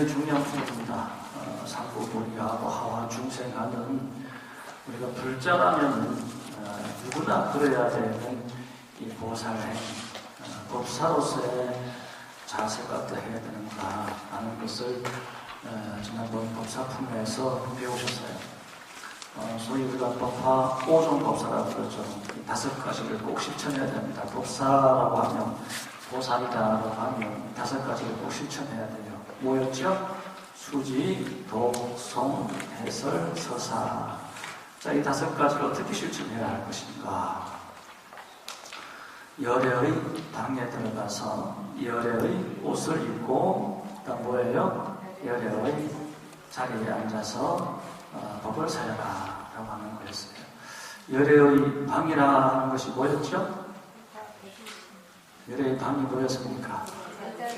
굉장히 중요한 부분입니다. 상고불이하고 하와 중생하는 우리가 불자라면 누구나 그래야 되는 이 보살행, 법사로서의 자세가 어떠해야 되는가 하는 것을 지난번 법사품에서 배우셨어요. 소위 우리가 법화 5종 법사라고 그러죠. 이 5가지를 꼭 실천해야 됩니다. 법사라고 하면, 보살이다라고 하면 5가지를 꼭 실천해야 돼요. 뭐였죠? 수지, 독송, 해설, 서사. 자, 이 5가지를 어떻게 실천해야 할 것인가? 열애의 방에 들어가서 열애의 옷을 입고, 그다음 뭐예요? 열애의 자리에 앉아서 법을 사여라 라고 하는 거였어요. 열애의 방이라는 것이 뭐였죠? 열애의 방이 뭐였습니까?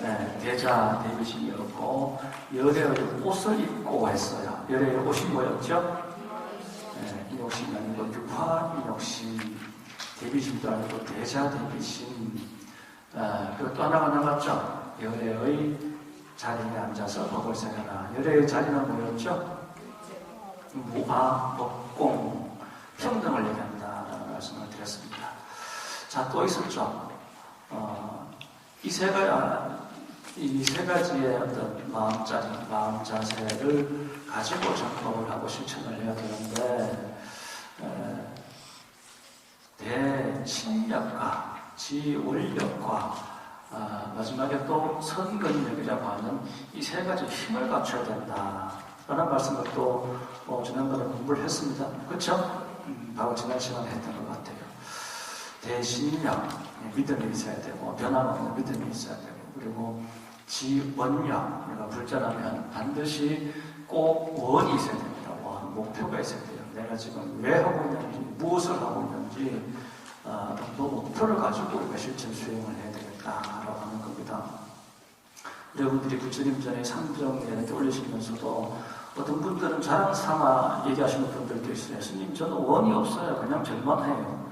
네, 대자 대비심이었고, 열애의 옷을 입고 했어요. 열애의 옷이 뭐였죠? 네, 이 옷이 아니고 육화 이 역시 대비심도 아니고 대자 대비심. 그리고 또 하나가 나갔죠? 열애의 자리에 앉아서 법을 사여라. 열애의 자리는 뭐였죠? 무아, 법공, 평등을 얘기한다라는 말씀을 드렸습니다. 자, 또 있었죠. 이 세 가지의 어떤 마음 자세를 가지고 접근을 하고 실천을 해야 되는데, 대신력과 지원력과 마지막에 또 선근력이라고 하는 이 세 가지 힘을 갖춰야 된다 라는 말씀을 또 지난번에 공부를 했습니다. 그렇죠? 바로 지난 시간에 했던 것 같아요. 대신력, 믿음이 있어야 되고, 변함없는 믿음이 있어야 되고, 그리고 지원력, 우리가 불자라면 반드시 꼭 원이 있어야 됩니다. 원, 목표가 있어야 돼요. 내가 지금 왜 하고 있는지, 무엇을 하고 있는지, 또 목표를 가지고 우리가 실천 수행을 해야 되겠다라고 하는 겁니다. 여러분들이 부처님 전에 상정에 이렇게 올리시면서도 어떤 분들은 자랑 삼아 얘기하시는 분들도 있어요. 스님, 저는 원이 없어요. 그냥 절만 해요.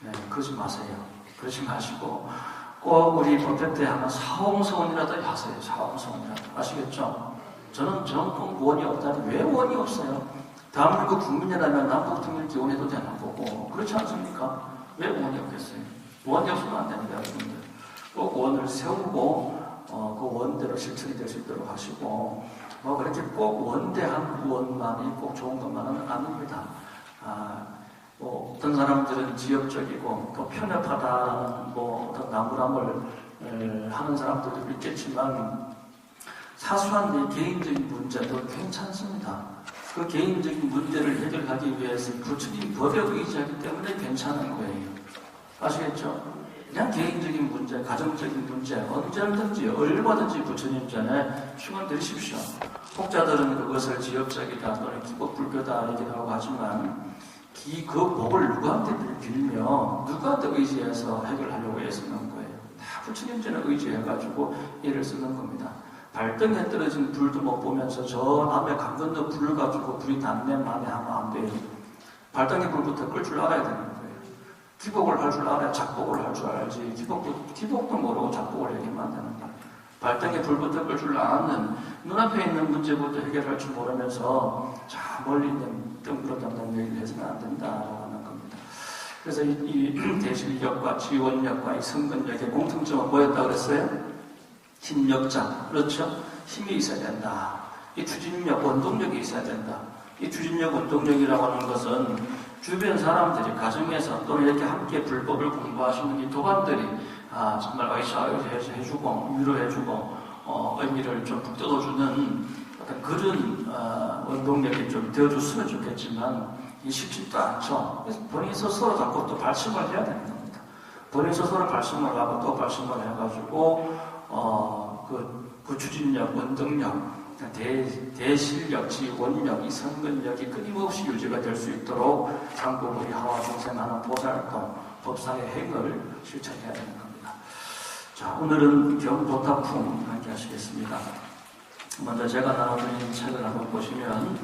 네, 그러지 마세요. 그러지 마시고 꼭 우리 법회 때 하면 사홍성원이라도 하세요. 사홍성원이라도. 아시겠죠? 저는 꼭 원이 없다니. 왜 원이 없어요? 대한민국 국민이라면 남북통일 기원해도 되는 거고, 그렇지 않습니까? 왜 원이 없겠어요? 원이 없으면 안 됩니다, 여러분들. 꼭 원을 세우고 그 원대로 실천이 될 수 있도록 하시고, 그렇게 꼭 원대한 원만이 꼭 좋은 것만은 아닙니다. 어떤 사람들은 지역적이고 또 편협하다는 어떤 나무람을 하는 사람들도 있겠지만, 사소한 내 개인적인 문제도 괜찮습니다. 그 개인적인 문제를 해결하기 위해서 부처님 법에 의지하기 때문에 괜찮은 거예요. 아시겠죠? 그냥 개인적인 문제, 가정적인 문제, 언제든지 얼마든지 부처님 전에 충을 드리십시오. 혹자들은 그것을 지역적이다 또는 기복불교다 얘기하고 하지만, 그 복을 누구한테 빌며 누구한테 의지해서 해결하려고 애쓰는 거예요. 다 부처님 전에 의지해가지고 일을 쓰는 겁니다. 발등에 떨어진 불도 못 보면서 저 남의 강 건너 불을 가지고 불이 났네 마네 하면 안 돼요. 발등에 불부터 끌 줄 알아야 되는 거예요. 기복을 할 줄 알아야 작복을 할 줄 알지. 기복도 모르고 작복을 얘기하면 안 되는 거예요. 발등에 불부터 끌 줄 아는, 눈앞에 있는 문제부터 해결할 줄 모르면서 저 멀리 있는 뜬구러잡는 얘기를 해서는 안 된다라고 하는 겁니다. 그래서 이 대실력과 지원력과 이 선근력의 공통점은 뭐였다고 그랬어요? 힘력자. 그렇죠? 힘이 있어야 된다. 이 추진력, 원동력이 있어야 된다. 이 추진력, 원동력이라고 하는 것은 주변 사람들이 가정에서 또는 이렇게 함께 불법을 공부하시는 이 도반들이 정말 해주고 위로해주고 의미를 좀 북돋아주는 어떤 그런 원동력이 좀 되어줬으면 좋겠지만, 이 쉽지도 않죠. 그래서 본인 스스로 자꾸 또 발심을 해야 되는 겁니다. 본인 스스로 발심을 하고 또 발심을 해가지고 그 추진력, 원동력, 대실력, 지원력, 이 선근력이 끊임없이 유지가 될 수 있도록 상고불이 하와 중생하는 보살도 법사의 행을 실천해야 되는 겁니다. 자, 오늘은 경보타품 함께 하시겠습니다. 먼저 제가 나눠드린 책을 한번 보시면,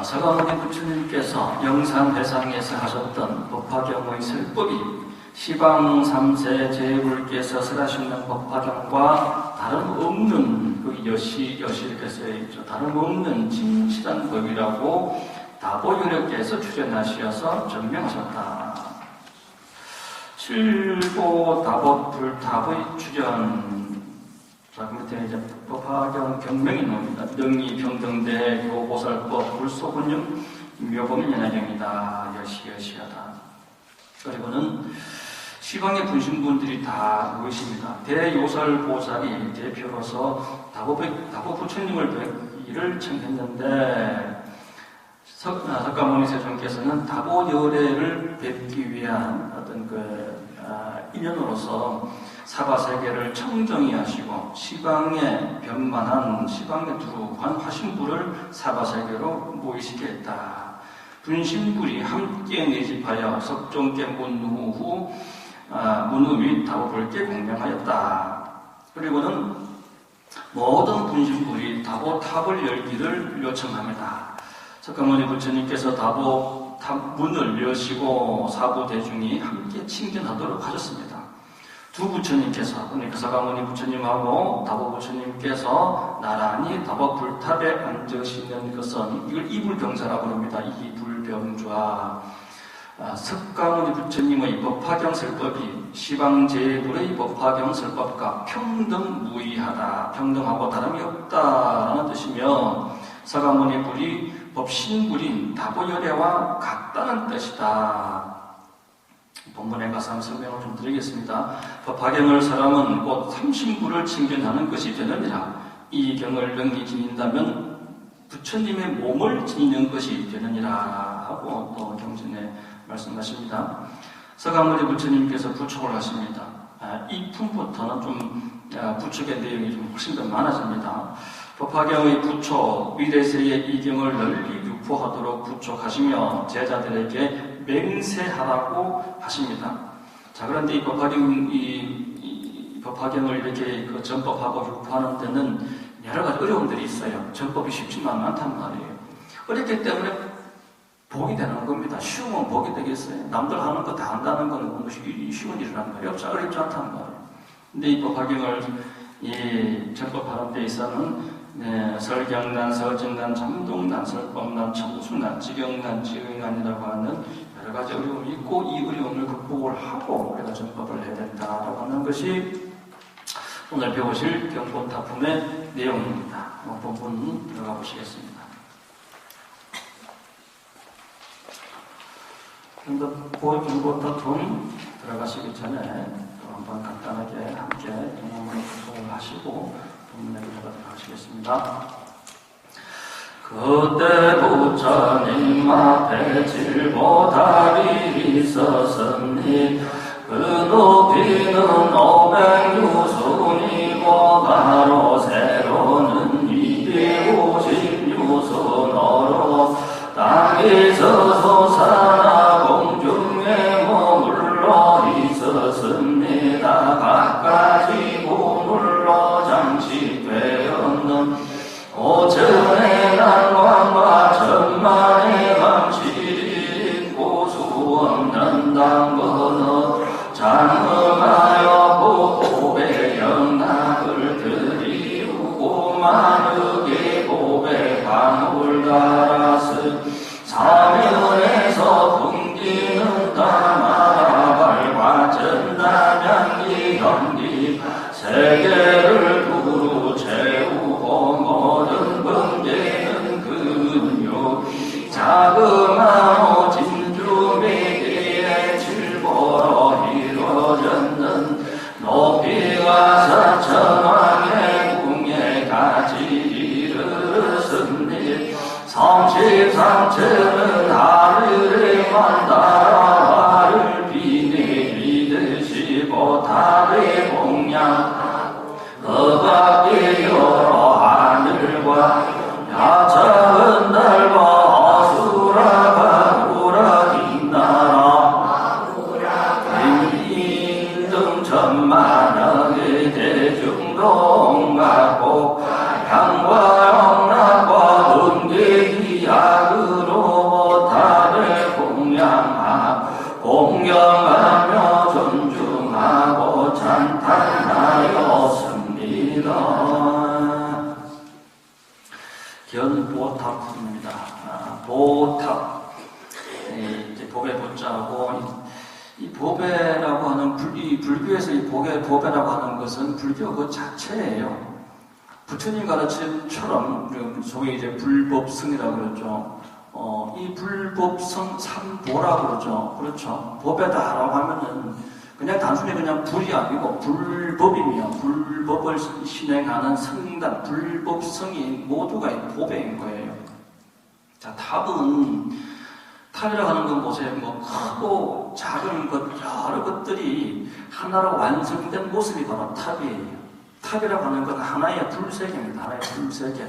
서가모니 부처님께서 영산회상에서 하셨던 법화경의 설법이 시방 3세 제불께서 설하시는 법화경과 다름없는 그 여시께서 다름없는 진실한 법이라고 다보유력께서 출연하시어서 증명하셨다. 칠보 다보 불다보의 출연. 자, 그 밑에 이제 법화경 경명이 나옵니다. 능이 평등대 교보살법 불소분용 묘범연화경이다. 여시하다. 그리고는 시방의 분신분들이 다 모이십니다. 대요설보살이 대표로서 다보 부처님을 뵙기를 청했는데 석가모니 세존께서는 다보열애를 뵙기 위한 어떤 인연으로서 사바세계를 청정히 하시고 시방에 변만한 시방에 두루한 화신부를 사바세계로 모이시게 했다. 분신불이 함께 내집하여 석종께 문후 후 문후 및 다보불께 공명하였다. 그리고는 모든 분신불이 다보탑을 열기를 요청합니다. 석가모니 부처님께서 다보탑 문을 여시고 사부대중이 함께 칭견하도록 하셨습니다. 두 부처님께서, 그러니까 석가모니 부처님하고 다보 부처님께서 나란히 다보불탑에 앉으시는 것은 이걸 이불병사라고 합니다. 이불병좌. 석가모니 부처님의 법화경설법이 시방제불의 법화경설법과 평등무이하다, 평등하고 다름이 없다라는 뜻이며 석가모니 불이 법신불인 다보열애와 같다는 뜻이다. 본문에 가서 한번 설명을 좀 드리겠습니다. 법화경을 사람은 곧 삼신불을 칭견하는 것이 되느니라. 이 경을 능히 지닌다면 부처님의 몸을 지니는 것이 되느니라 하고 또 경전에 말씀하십니다. 석가모니 부처님께서 부축을 하십니다. 이 품부터는 좀 부축의 내용이 좀 훨씬 더 많아집니다. 법화경의 부축, 위대세의 이 경을 널리 유포하도록 부축하시며 제자들에게 맹세하라고 하십니다. 자, 그런데 이 법화경을 이렇게 전법하고 유포하는 데는 여러 가지 어려움들이 있어요. 전법이 쉽지만 않단 말이에요. 어렵기 때문에 복이 되는 겁니다. 쉬우면 복이 되겠어요. 남들 하는 거 다 한다는 건 쉬운 일이란 말이에요. 어렵지 않단 말이에요. 근데 이 법화경을 전법하는 데 있어서는 설경난, 서증난, 잠동난, 설법난, 청수난, 지경난, 지경난이라고 하는 여러 가지 어려움이 있고 이 어려움을 극복을 하고 우리가 전법을 해야 된다라고 하는 것이 오늘 배우실 경본타품의 내용입니다. 본문 들어가 보시겠습니다. 경본타품 들어가시기 전에 또 한번 간단하게 함께 경험을 구성을 하시고 본문에 들어가도록 하시겠습니다. 그때 부처님 앞에 질보답이 있었으니 그 높이는 500유순이고 가로 세로는 250유순으로 땅에서 솟아나 공중에 머물러 있었습니다. 갖가지 보물로 장식되었는 5천의 난관과 천만의 감실이 고수 없는 당번을 장엄하여 보배 영락을 들이우고 마르게 보배 방울 달아서 사면에서 풍기는 다마발과 전남향기 연기 세계를 두루 채우고 모든 번개는 근육 자그마한 진주미기에 질보로 이루어졌는 높이가 4천왕의 궁에 가지 이르렀으니 33천은 하늘에만 달아와를 비내리듯이 보탑의 공양 그 밖에 여러 하늘과 야차은 달과 아수라 가루라 뒷나라 인등 천만억의 대중동가고 양과 영락과 은계기 약으로 보탑을 공경하며 존중하고 찬탄하였습니다. 견보탑입니다. 보탑. 이제 법의 보자고, 이 보배라고 하는, 이 불교에서 이 보배라고 하는 것은 불교 그 자체예요. 부처님 가르침처럼, 소위 이제 불법성이라고 그러죠. 이 불법성 삼보라고 그러죠. 그렇죠. 법에다라고 하면은, 그냥 단순히 그냥 불이 아니고, 불법이며, 불법을 실행하는 성단, 불법성이 모두가 이 보배인 거예요. 자, 탑이라고 하는 건 보세요. 뭐, 크고 작은 것, 여러 것들이 하나로 완성된 모습이 바로 탑이에요. 탑이라고 하는 건 하나의 불세계입니다. 하나의 불세계.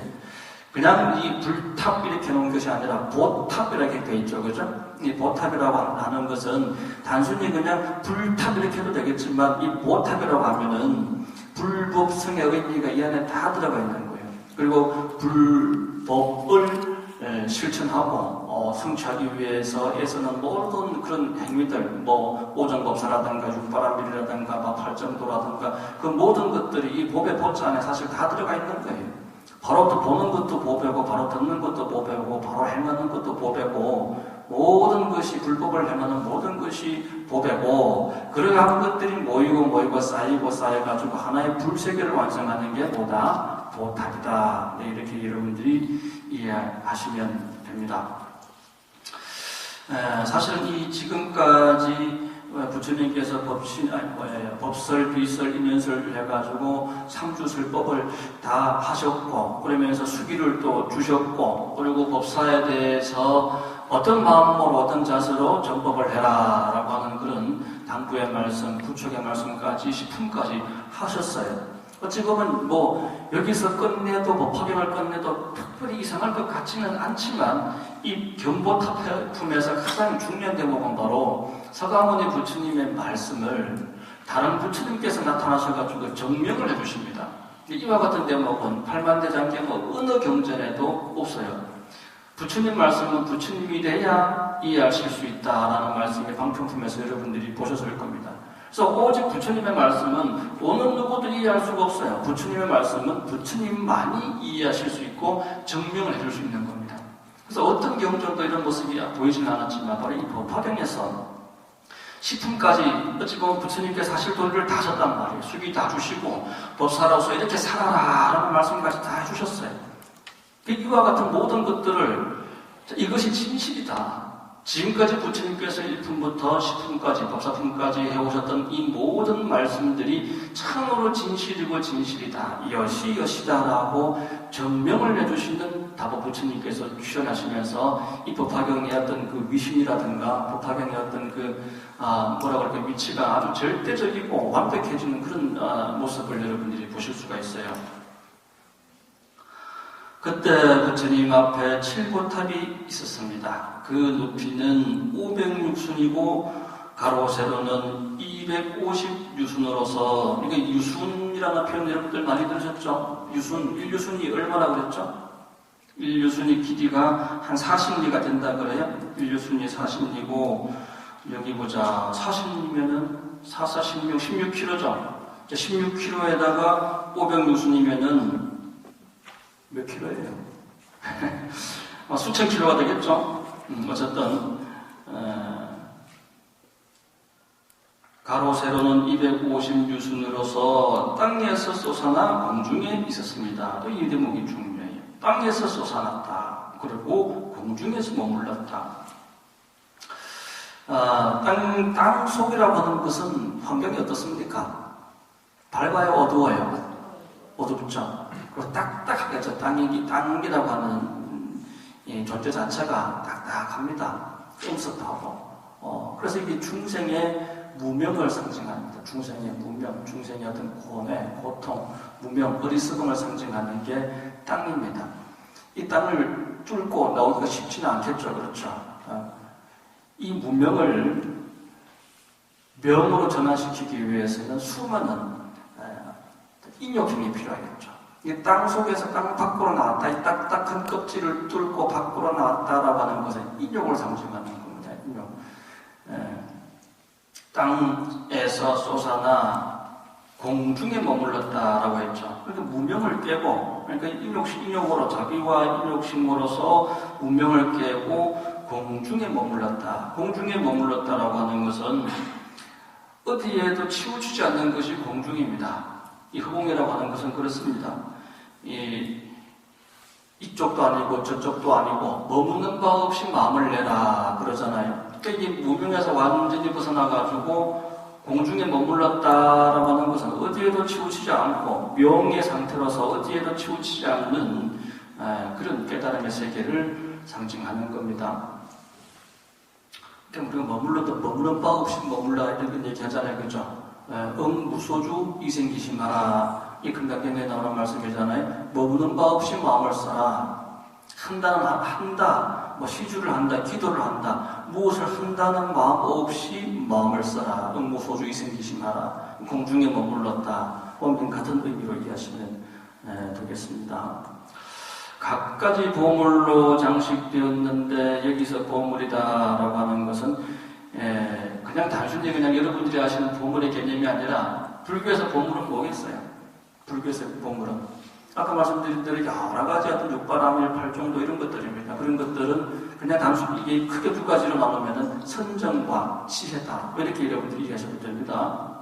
그냥 이 불탑 이렇게 놓은 것이 아니라 보탑 이렇게 되어 있죠. 그죠? 이 보탑이라고 하는 것은 단순히 그냥 불탑 이렇게 해도 되겠지만 이 보탑이라고 하면은 불법성의 의미가 이 안에 다 들어가 있는 거예요. 그리고 불법을 실천하고 성취하기 위해서 애쓰는 모든 그런 행위들, 뭐 오정법사라든가 육바라밀이라든가 뭐 팔정도라든가 그 모든 것들이 이 법의 보자 안에 사실 다 들어가 있는 거예요. 바로 또 보는 것도 보배고, 바로 듣는 것도 보배고, 바로 행하는 것도 보배고, 모든 것이 불법을 행하는 모든 것이 보배고, 그러한 것들이 모이고 쌓여가지고 하나의 불세계를 완성하는 게 뭐다? 보탑이다. 네, 이렇게 여러분들이 이해하시면 됩니다. 사실 이 지금까지 부처님께서 법설, 비설, 인연설 해가지고 상주설법을 다 하셨고, 그러면서 수기를 또 주셨고, 그리고 법사에 대해서 어떤 마음으로 어떤 자세로 전법을 해라 라고 하는 그런 당부의 말씀, 부처의 말씀까지 식품까지 하셨어요. 어찌 보면 여기서 끝내도 법화경을 끝내도 특별히 이상할 것 같지는 않지만 이 견보탑품에서 가장 중요한 대목은 바로 서가모니 부처님의 말씀을 다른 부처님께서 나타나셔가지고 정명을 해주십니다. 이와 같은 대목은 팔만대장경 어느 경전에도 없어요. 부처님 말씀은 부처님이 돼야 이해하실 수 있다라는 말씀이 방평품에서 여러분들이 보셨을 겁니다. 그래서 오직 부처님의 말씀은 어느 누구도 이해할 수가 없어요. 부처님의 말씀은 부처님만이 이해하실 수 있고 증명을 해줄 수 있는 겁니다. 그래서 어떤 경전도 이런 모습이 보이지는 않았지만 바로 이 법화경에서 식품까지 어찌 보면 부처님께서 사실 도리를 다 하셨단 말이에요. 수기 다 주시고 법사로서 이렇게 살아라 라는 말씀까지 다 해주셨어요. 이와 같은 모든 것들을 이것이 진실이다. 지금까지 부처님께서 1품부터 10품까지 법사품까지 해오셨던 이 모든 말씀들이 참으로 진실이고 진실이다. 이것이 이것이다라고 증명을 해주시는 다보 부처님께서 출연하시면서 이 법화경의 어떤 그 위신이라든가 법화경의 어떤 위치가 아주 절대적이고 완벽해지는 그런 모습을 여러분들이 보실 수가 있어요. 그때 부처님 앞에 7보탑이 있었습니다. 그 높이는 506순이고 가로 세로는 250유순으로서, 이게 유순이라는 표현 여러분들 많이 들으셨죠? 유순, 1유순이 얼마나 그랬죠? 1유순이 길이가 한 40리가 된다 그래요. 1유순이 40리고 여기 보자, 40리면은 4, 16, 16kg죠. 16kg에다가 500유순이면은 몇 킬로예요? 수천 킬로가 되겠죠? 어쨌든 가로 세로는 250유순으로서 땅에서 솟아나 공중에 있었습니다. 또 이 대목이 중요해요. 땅에서 솟아났다. 그리고 공중에서 머물렀다. 땅 속이라고 하는 것은 환경이 어떻습니까? 밝아요? 어두워요? 어둡죠? 그리고 딱딱하겠죠. 땅이라고 하는 존재 자체가 딱딱합니다. 끔찍하고. 그래서 이게 중생의 무명을 상징합니다. 중생의 무명, 중생의 어떤 고뇌, 고통, 무명, 어리석음을 상징하는 게 땅입니다. 이 땅을 뚫고 나오기가 쉽지는 않겠죠. 그렇죠? 이 무명을 명으로 전환시키기 위해서는 수많은 인욕행이 필요하겠죠. 이 땅 속에서 땅 밖으로 나왔다, 이 딱딱한 껍질을 뚫고 밖으로 나왔다라고 하는 것은 인욕을 상징하는 겁니다. 인욕. 땅에서 솟아나 공중에 머물렀다라고 했죠. 그러니까 무명을 깨고, 그러니까 인욕으로 자기와 인욕심으로서 무명을 깨고 공중에 머물렀다. 공중에 머물렀다라고 하는 것은 어디에도 치우치지 않는 것이 공중입니다. 이 허공이라고 하는 것은 그렇습니다. 이쪽도 아니고 저쪽도 아니고 머무는 바 없이 마음을 내라 그러잖아요. 그러니까 이게 무명에서 완전히 벗어나가지고 공중에 머물렀다라고 하는 것은 어디에도 치우치지 않고 명의 상태로서 어디에도 치우치지 않는 그런 깨달음의 세계를 상징하는 겁니다. 그러니까 우리가 머무는 바 없이 머물라 이런 얘기하잖아요. 그죠? 무소주 이생기시 마라. 이 금강경에 나오는 말씀이잖아요. 머무는 바 없이 마음을 써라. 한다, 시주를 한다, 기도를 한다, 무엇을 한다는 마음 없이 마음을 써라. 무소주 이생기시 마라. 공중에 머물렀다. 같은 의미로 이해하시면 되겠습니다. 갖가지 보물로 장식되었는데 여기서 보물이다라고 하는 것은 그냥 단순히 그냥 여러분들이 아시는 보물의 개념이 아니라 불교에서 보물은 뭐겠어요? 불교에서 보물은 아까 말씀드린 대로 여러 가지 어떤 육바라밀, 팔정도 이런 것들입니다. 그런 것들은 그냥 단순히 이게 크게 두 가지로 나누면은 선정과 시혜다. 이렇게 여러분들이 이해하셔도 됩니다.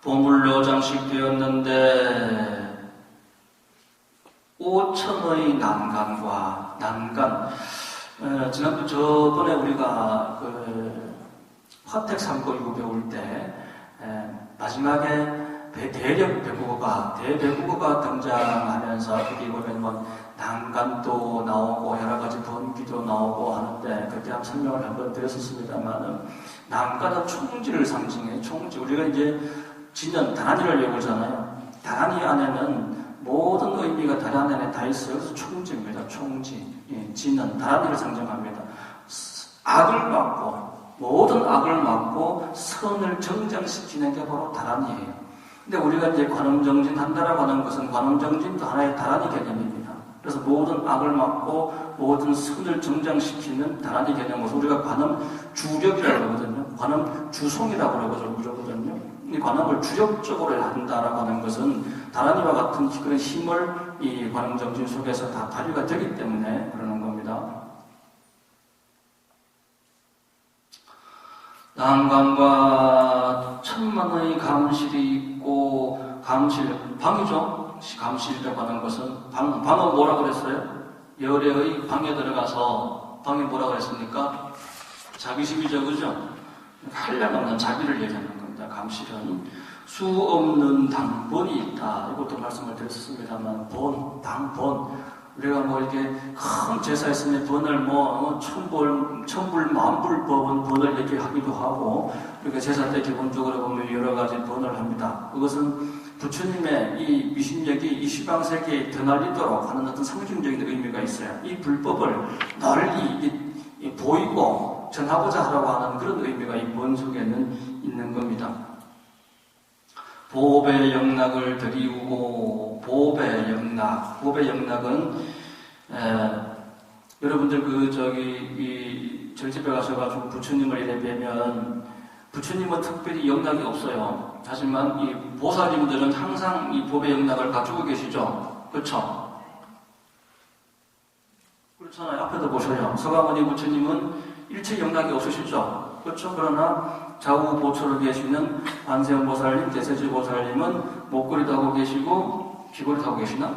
보물로 장식되었는데 5천의 난간과 난간. 저번에 우리가 화택 삼고유 배울 때 마지막에 대배국어가 등장하면서 거기 보면 난간도 나오고 여러 가지 번기도 나오고 하는데 그때 한번 설명을 한번 드렸었습니다만은 난간은 총지를 상징해. 총지. 우리가 이제 진연 다란이를 외우잖아요. 다란이 안에는 모든 의미가 다란 안에 다 있어요. 그래서 총지입니다. 총지. 진은 다란이를 상징합니다. 악을 막고 모든 악을 막고 선을 정정시키는 게 바로 다란이에요. 근데 우리가 이제 관음정진 한다라고 하는 것은 관음정진도 하나의 다란이 개념입니다. 그래서 모든 악을 막고 모든 선을 정정시키는 다란이 개념으로 우리가 관음 주력이라고 그러거든요. 관음 주송이라고 그러거든요. 이 관음을 주력적으로 한다라고 하는 것은 다란이와 같은 그런 힘을 이 관음정진 속에서 다 발휘가 되기 때문에 그러는 겁니다. 난간과 천만의 감실이 있고, 방이죠. 감실이라고 하는 것은 방은 뭐라 그랬어요? 열애의 방에 들어가서 방에 뭐라 그랬습니까? 자비심이죠, 그죠? 한량없는 자비를 얘기하는 겁니다. 감실은 수 없는 당본이 있다. 이것도 말씀을 드렸습니다만 당본. 우리가 이렇게 큰 제사 있으면 번을 천불, 만불 번을 얘기하기도 하고, 그러니까 제사 때 기본적으로 보면 여러 가지 번을 합니다. 그것은 부처님의 이 미신력이 이 시방세계에 드날리도록 하는 어떤 상징적인 의미가 있어요. 이 불법을 널리 보이고 전하고자 하라고 하는 그런 의미가 이 번 속에는 있는 겁니다. 보배 영락을 드리우고, 보배 영락은 여러분들 이 절집에 가셔가지고 부처님을 이래 뵈면 부처님은 특별히 영락이 없어요. 하지만 이 보살님들은 항상 이 보배 영락을 가지고 계시죠. 그렇죠? 그렇잖아요. 앞에도 보셔요. 서가모니 부처님은 일체 영락이 없으시죠. 그렇죠? 그러나 좌우 보초로 계시는 관세음 보살님, 대세지 보살님은 목걸이도 하고 계시고 귀걸이도 하고 계시나?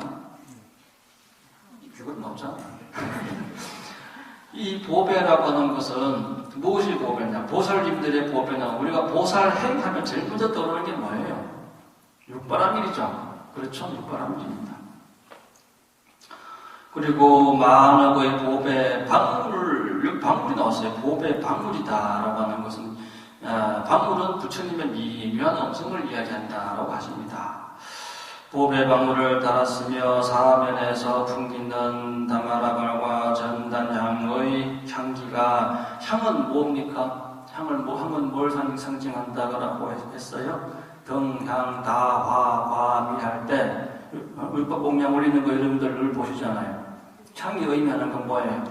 귀걸이는 없잖아. 이 보배라고 하는 것은 무엇이 보배냐? 보살님들의 보배는 우리가 보살행 하면 제일 먼저 떠오르는 게 뭐예요? 육바라밀이죠. 그렇죠? 육바라밀입니다. 그리고 만억의 보배, 방물이 나왔어요. 보배 방물이다라고 하는 것은 방물은 부처님의 미묘한 음성을 이야기한다라고 하십니다. 보배 방물을 달았으며 사면에서 풍기는 다마라발과 전단향의 향기가, 향은 뭡니까? 향은 뭘 상징한다고 했어요? 등향, 다화, 과미 할 때 율법 공양 올리는 거 여러분들 늘 보시잖아요. 향이 의미하는 건 뭐예요?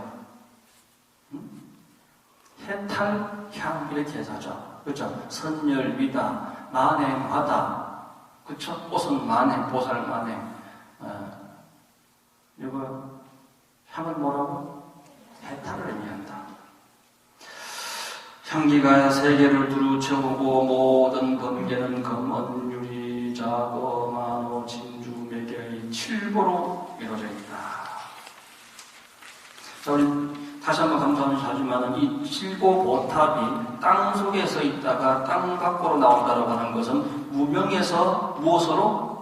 해탈, 향 이렇게 해서 하죠. 그렇죠? 선열, 위다, 만행하다. 그쵸? 옷은 만행, 보살 만행. 이거 향을 뭐라고? 해탈을 의미한다. 향기가 세계를 두루 채우고 모든 번개는 검은 유리, 자거마노, 진주, 매개의 칠보로 이루어져 있다. 자, 우리 다시 한번 강조하지만 이 칠보 보탑이 땅 속에서 있다가 땅 밖으로 나온다고 하는 것은 무명에서 무엇으로?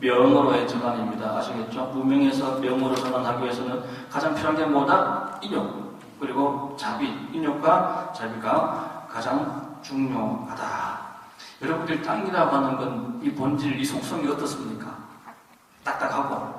명으로의 전환입니다. 아시겠죠? 무명에서 명으로 전환하기 위해서는 가장 필요한 게 뭐다? 인욕. 그리고 자비. 인욕과 자비가 가장 중요하다. 여러분들 땅이라고 하는 건 이 본질, 이 속성이 어떻습니까? 딱딱하고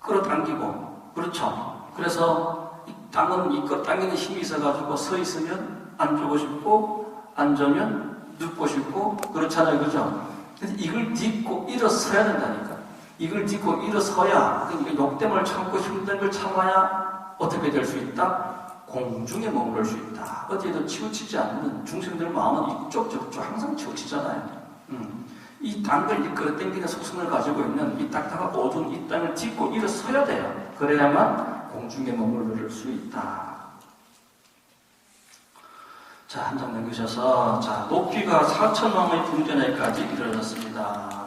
끌어당기고 그렇죠? 그래서 이 땅은 이끌어 당기는 힘이 있어가지고 서 있으면 앉고 싶고 앉으면 눕고 싶고 그렇잖아요. 그죠? 그래서 이걸 딛고 일어서야 된다니까. 이걸 딛고 일어서야 그러니까 욕됨을 참고 힘든 걸 참아야 어떻게 될 수 있다? 공중에 머무를 수 있다. 어디에도 치우치지 않는 중생들 마음은 이쪽 저쪽 항상 치우치잖아요. 이 땅을 이끌어 당기는 속성을 가지고 있는 이 딱딱한 어두운 이 땅을 딛고 일어서야 돼요. 그래야만 공중에 머무를 수 있다. 자, 한 장 넘기셔서 자, 높이가 4천왕의 궁전에까지 이르렀습니다.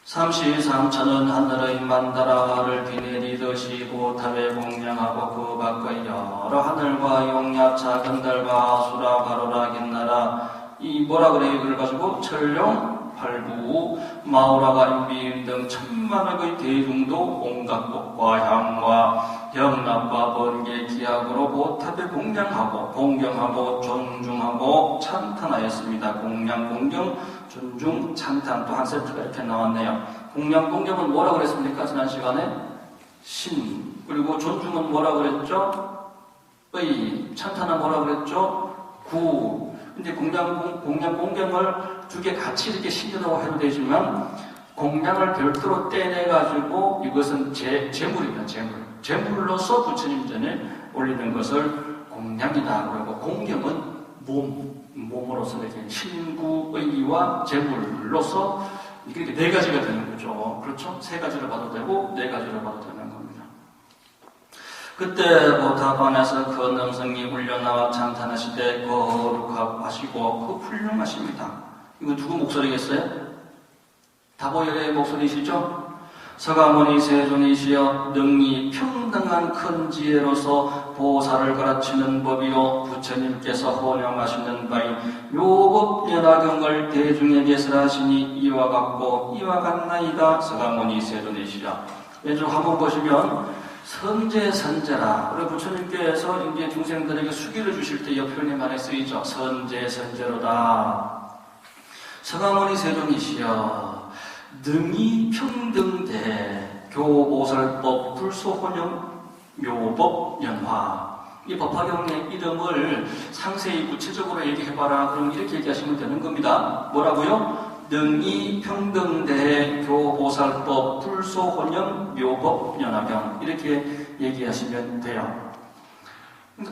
33천은 하늘의 만다라를 비내리듯이 보탑에 공양하고 그 밖의 여러 하늘과 용약 작은 달과 수라 가로라 긴나라 이 뭐라 그래요? 이걸 가지고 천룡 팔부 마오라가 인비 등 천만억의 대중도 온갖 꽃과 향과 경납과 번개 기약으로 보탑에 공양하고 공경하고 존중하고 찬탄하였습니다. 공양 공경 존중 찬탄 또 한 세트가 이렇게 나왔네요. 공양 공경은 뭐라 그랬습니까? 지난 시간에 신. 그리고 존중은 뭐라 그랬죠? 의. 찬탄은 뭐라 그랬죠? 구. 근데 공양 공경을 두 개 같이 이렇게 신경하고 해도 되지만 공양을 별도로 떼내가지고 이것은 재물입니다. 재물로서 부처님 전에 올리는 것을 공양이다. 그리고 공경은 몸으로서 이렇게 신구의와 재물로서 이게 네 가지가 되는 거죠. 그렇죠? 세 가지로 봐도 되고 네 가지로 봐도 되는 겁니다. 그때 보탑 안에서 그 남성이 울려나와 찬탄하시되 거룩하시고 그 훌륭하십니다. 이거 누구 목소리겠어요? 다보열의 목소리시죠? 서가모니 세존이시여 능히 평등한 큰 지혜로서 보살을 가르치는 법이요 부처님께서 헌영하시는 바인 묘법연화경을 대중에게서 하시니 이와 같고 이와 같나이다. 서가모니 세존이시여. 왼쪽 한번 보시면 선제선제라. 우리 부처님께서 이제 중생들에게 수기를 주실 때 이 표현이 많이 쓰이죠. 선제선제로다. 서가모니 세존이시여 능히 평등대 교보살법 불소혼영 묘법연화. 이 법화경의 이름을 상세히 구체적으로 얘기해봐라. 그럼 이렇게 얘기하시면 되는 겁니다. 뭐라고요? 능히 평등대 교보살법 불소혼영 묘법연화경 이렇게 얘기하시면 돼요.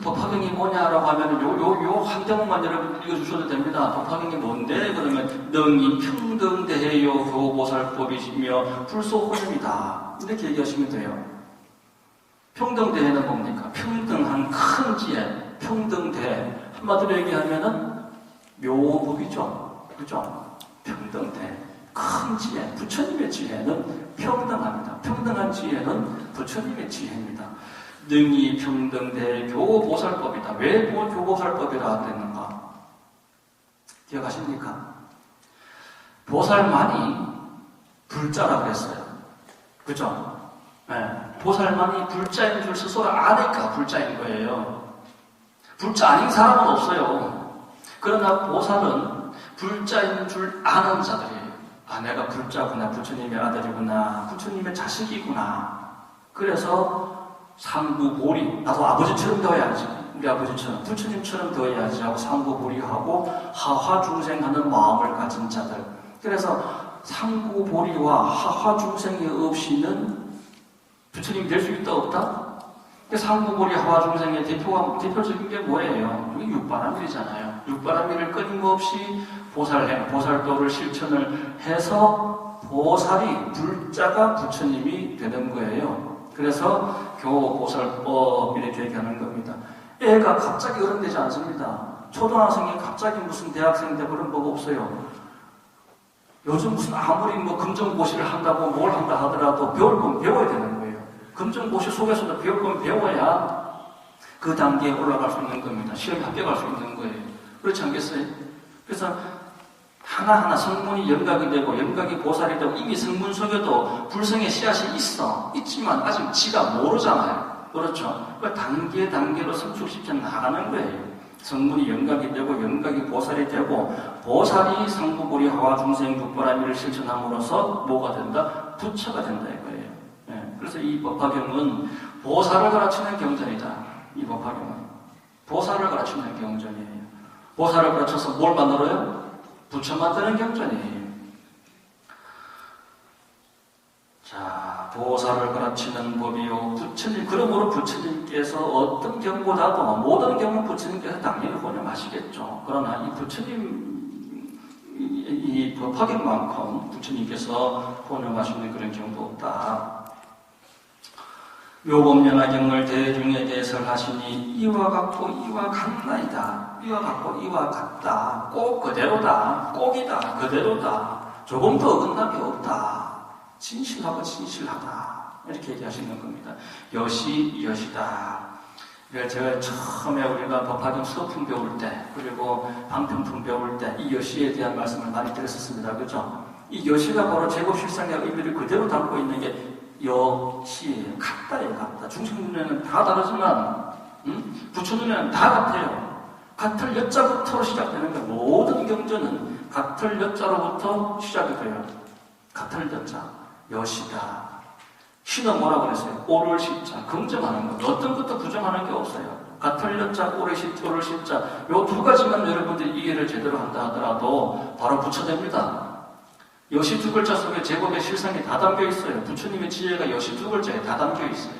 법화경이 뭐냐라고 하면 요 한 대목만 여러분 읽어주셔도 됩니다. 법화경이 뭔데? 그러면 능히 평등대해요 교보살법이시며 불소혼영이다. 이렇게 얘기하시면 돼요. 평등대해는 뭡니까? 평등한 큰 지혜, 평등대. 한마디로 얘기하면은 묘법이죠. 그죠? 평등대. 큰 지혜. 부처님의 지혜는 평등합니다. 평등한 지혜는 부처님의 지혜입니다. 능히 평등대 교보살법이다. 왜 교보살법이라 그랬는가? 기억하십니까? 보살만이 불자라 그랬어요. 그죠? 네. 보살만이 불자인 줄 스스로 아니까 불자인 거예요. 불자 아닌 사람은 없어요. 그러나 보살은 불자인 줄 아는 자들이에요. 아, 내가 불자구나. 부처님의 아들이구나. 부처님의 자식이구나. 그래서 상부보리, 나도 아버지처럼 되어야지. 우리 아버지처럼, 부처님처럼 되어야지 하고 상부보리하고 하화중생하는 마음을 가진 자들. 그래서 상부보리와 하화중생이 없이는 부처님이 될 수 있다 없다? 상부보리 하화중생의 대표적인 게 뭐예요? 이게 육바라밀이잖아요. 육바라밀을 끊임없이 보살행, 보살도를 실천을 해서 보살이 불자가 부처님이 되는 거예요. 그래서 교보살법 이렇게 얘기하는 겁니다. 애가 갑자기 어른 되지 않습니다. 초등학생이 갑자기 무슨 대학생 되고 그런 법 없어요. 요즘 무슨 아무리 뭐 금정고시를 한다고 뭘 한다 하더라도 배울 건 배워야 되는 거예요. 금정고시 속에서도 배울 건 배워야 그 단계에 올라갈 수 있는 겁니다. 시험에 합격할 수 있는 거예요. 그렇지 않겠어요? 그래서 하나하나 성문이 영각이 되고 영각이 보살이 되고 이미 성문 속에도 불성의 씨앗이 있지만 아직 지가 모르잖아요. 그렇죠? 그 단계로 성숙시켜 나가는 거예요. 성문이 영각이 되고 영각이 보살이 되고 보살이 상부보리 하와 중생 육바라미를 실천함으로써 뭐가 된다? 부처가 된다 이거예요. 네. 그래서 이 법화경은 보살을 가르치는 경전이다. 이 법화경은 보살을 가르치는 경전이에요. 보살을 가르쳐서 뭘 만들어요? 부처 만드는 경전이에요. 자, 보살을 가르치는 법이요. 부처님, 그러므로 부처님께서 어떤 경보다도 모든 경우 부처님께서 당연히 혼용하시겠죠. 그러나 이 부처님, 이 법화경만큼 부처님께서 혼용하시는 그런 경도 없다. 묘법연화경을 대중에게 설하시니 이와 같고 이와 같나이다. 이와 같고 이와 같다. 꼭 그대로다. 꼭이다. 그대로다. 조금 더 어긋남이 없다. 진실하고 진실하다. 이렇게 얘기하시는 겁니다. 여시, 여시다. 제가 처음에 우리가 법화경 수도품 배울 때, 그리고 방편품 배울 때, 이 여시에 대한 말씀을 많이 드렸었습니다. 그죠? 이 여시가 바로 제곱실상의 의미를 그대로 담고 있는 게 여시예요. 같다예요, 같다. 중생 눈에는 다 다르지만, 부처 눈에는 다 같아요. 같을 여자부터 시작되는 거예요. 모든 경전은 같을 여자로부터 시작이 돼요. 같을 여자. 여시다. 시는 뭐라고 그랬어요? 오를 시자. 긍정하는 것. 어떤 것도 부정하는 게 없어요. 같을 여자, 오를 시자, 오를 시자. 요 두 가지만 여러분들이 이해를 제대로 한다 하더라도 바로 부처됩니다. 여시 두 글자 속에 제법의 실상이 다 담겨 있어요. 부처님의 지혜가 여시 두 글자에 다 담겨 있어요.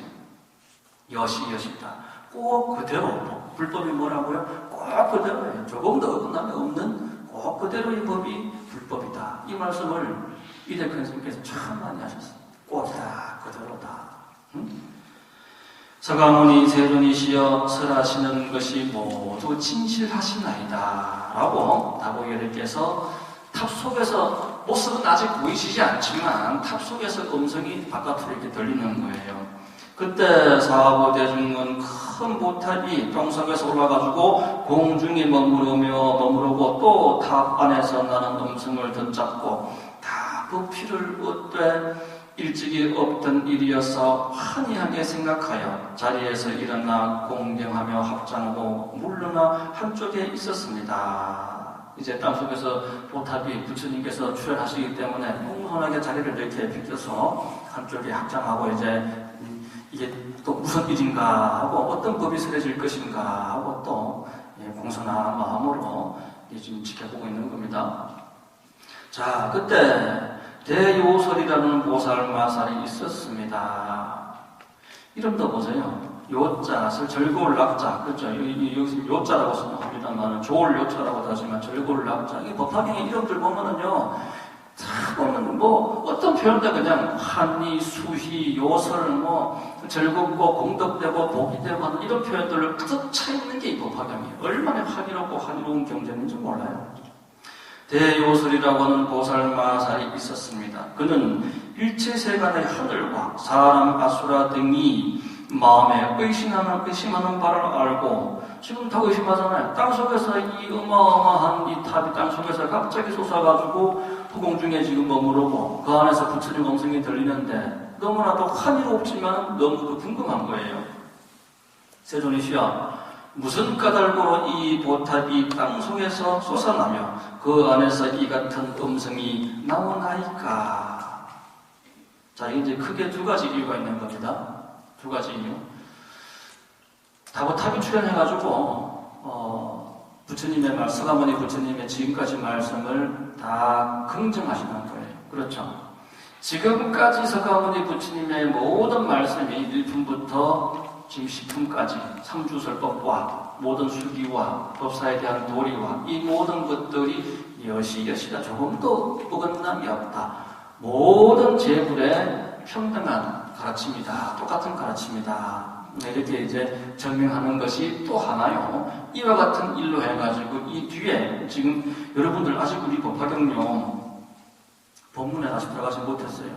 여시, 여시다. 꼭 그대로. 불법이 뭐라고요? 꼭 그대로예요. 조금 더 어긋남이 없는 꼭 그대로의 법이 불법이다. 이 말씀을 이대큰 스님께서 참 많이 하셨어요. 꼭이다, 그대로다. 서가모니 세존이시여 설하시는 것이 모두 진실하시나이다. 라고 다보이어께서 탑 속에서 모습은 아직 보이시지 않지만 탑 속에서 음성이 바깥으로 이렇게 들리는 거예요. 그때 사보대중은 큰 보탑이 땅속에서 올라가지고 공중에 머무르고 또 탑 안에서 나는 음성을 듣잡고 다 부피를 얻되 일찍이 없던 일이어서 환희하게 생각하여 자리에서 일어나 공경하며 합장하고 물러나 한쪽에 있었습니다. 이제 땅속에서 보탑이 부처님께서 출현하시기 때문에 공손하게 자리를 이렇게 비켜서 한쪽에 합장하고 이제 이게 또 무슨 일인가 하고 어떤 법이 설해질 것인가 하고 또 공손한 마음으로 지금 지켜보고 있는 겁니다. 자, 그때 대요설이라는 보살마살이 있었습니다. 이름도 보세요. 요자, 즐거울 낙자, 그렇죠? 여기서 요자라고 합니다만, 좋을 요자라고 하지만 즐거울 낙자. 이 법화경의 이름들 보면은요, 다 보면 뭐 어떤 표현도 그냥 한이, 수희, 요설, 뭐 즐겁고 공덕되고 복이 되고 하는 이런 표현들을 가득 차 있는 게 이 법화경이에요. 얼마나 환희롭고 환희로운 경전인지 몰라요. 대요설이라고 하는 보살마살이 있었습니다. 그는 일체세간의 하늘과 사람, 아수라 등이 마음에 의심하는 바를 알고 지금 다 의심하잖아요. 땅속에서 이 어마어마한 이 탑이 땅속에서 갑자기 솟아가지고 후공중에 지금 머무르고 그 안에서 부처님 음성이 들리는데 너무나도 환희롭지만 너무도 궁금한 거예요. 세존이시여, 무슨 까닭으로 이 보탑이 땅속에서 솟아나며 그 안에서 이 같은 음성이 나오나이까? 자, 이제 크게 두 가지 이유가 있는 겁니다. 두 가지 이유. 다보탑이 출현해가지고 부처님의 말, 서가모니 부처님의 지금까지 말씀을 다 긍정하시는 거예요. 그렇죠? 지금까지 서가모니 부처님의 모든 말씀이 1품부터 지금 10품까지 삼주설법과 모든 수기와 법사에 대한 도리와 이 모든 것들이 여시가 조금도 어긋남이 없다. 모든 재물에 평등한 가르침이다. 똑같은 가르침이다. 이렇게 이제 증명하는 것이 또 하나요. 이와 같은 일로 해가지고 이 뒤에 지금 여러분들 아직 우리 법화경요 본문에 아직 들어가지 못했어요.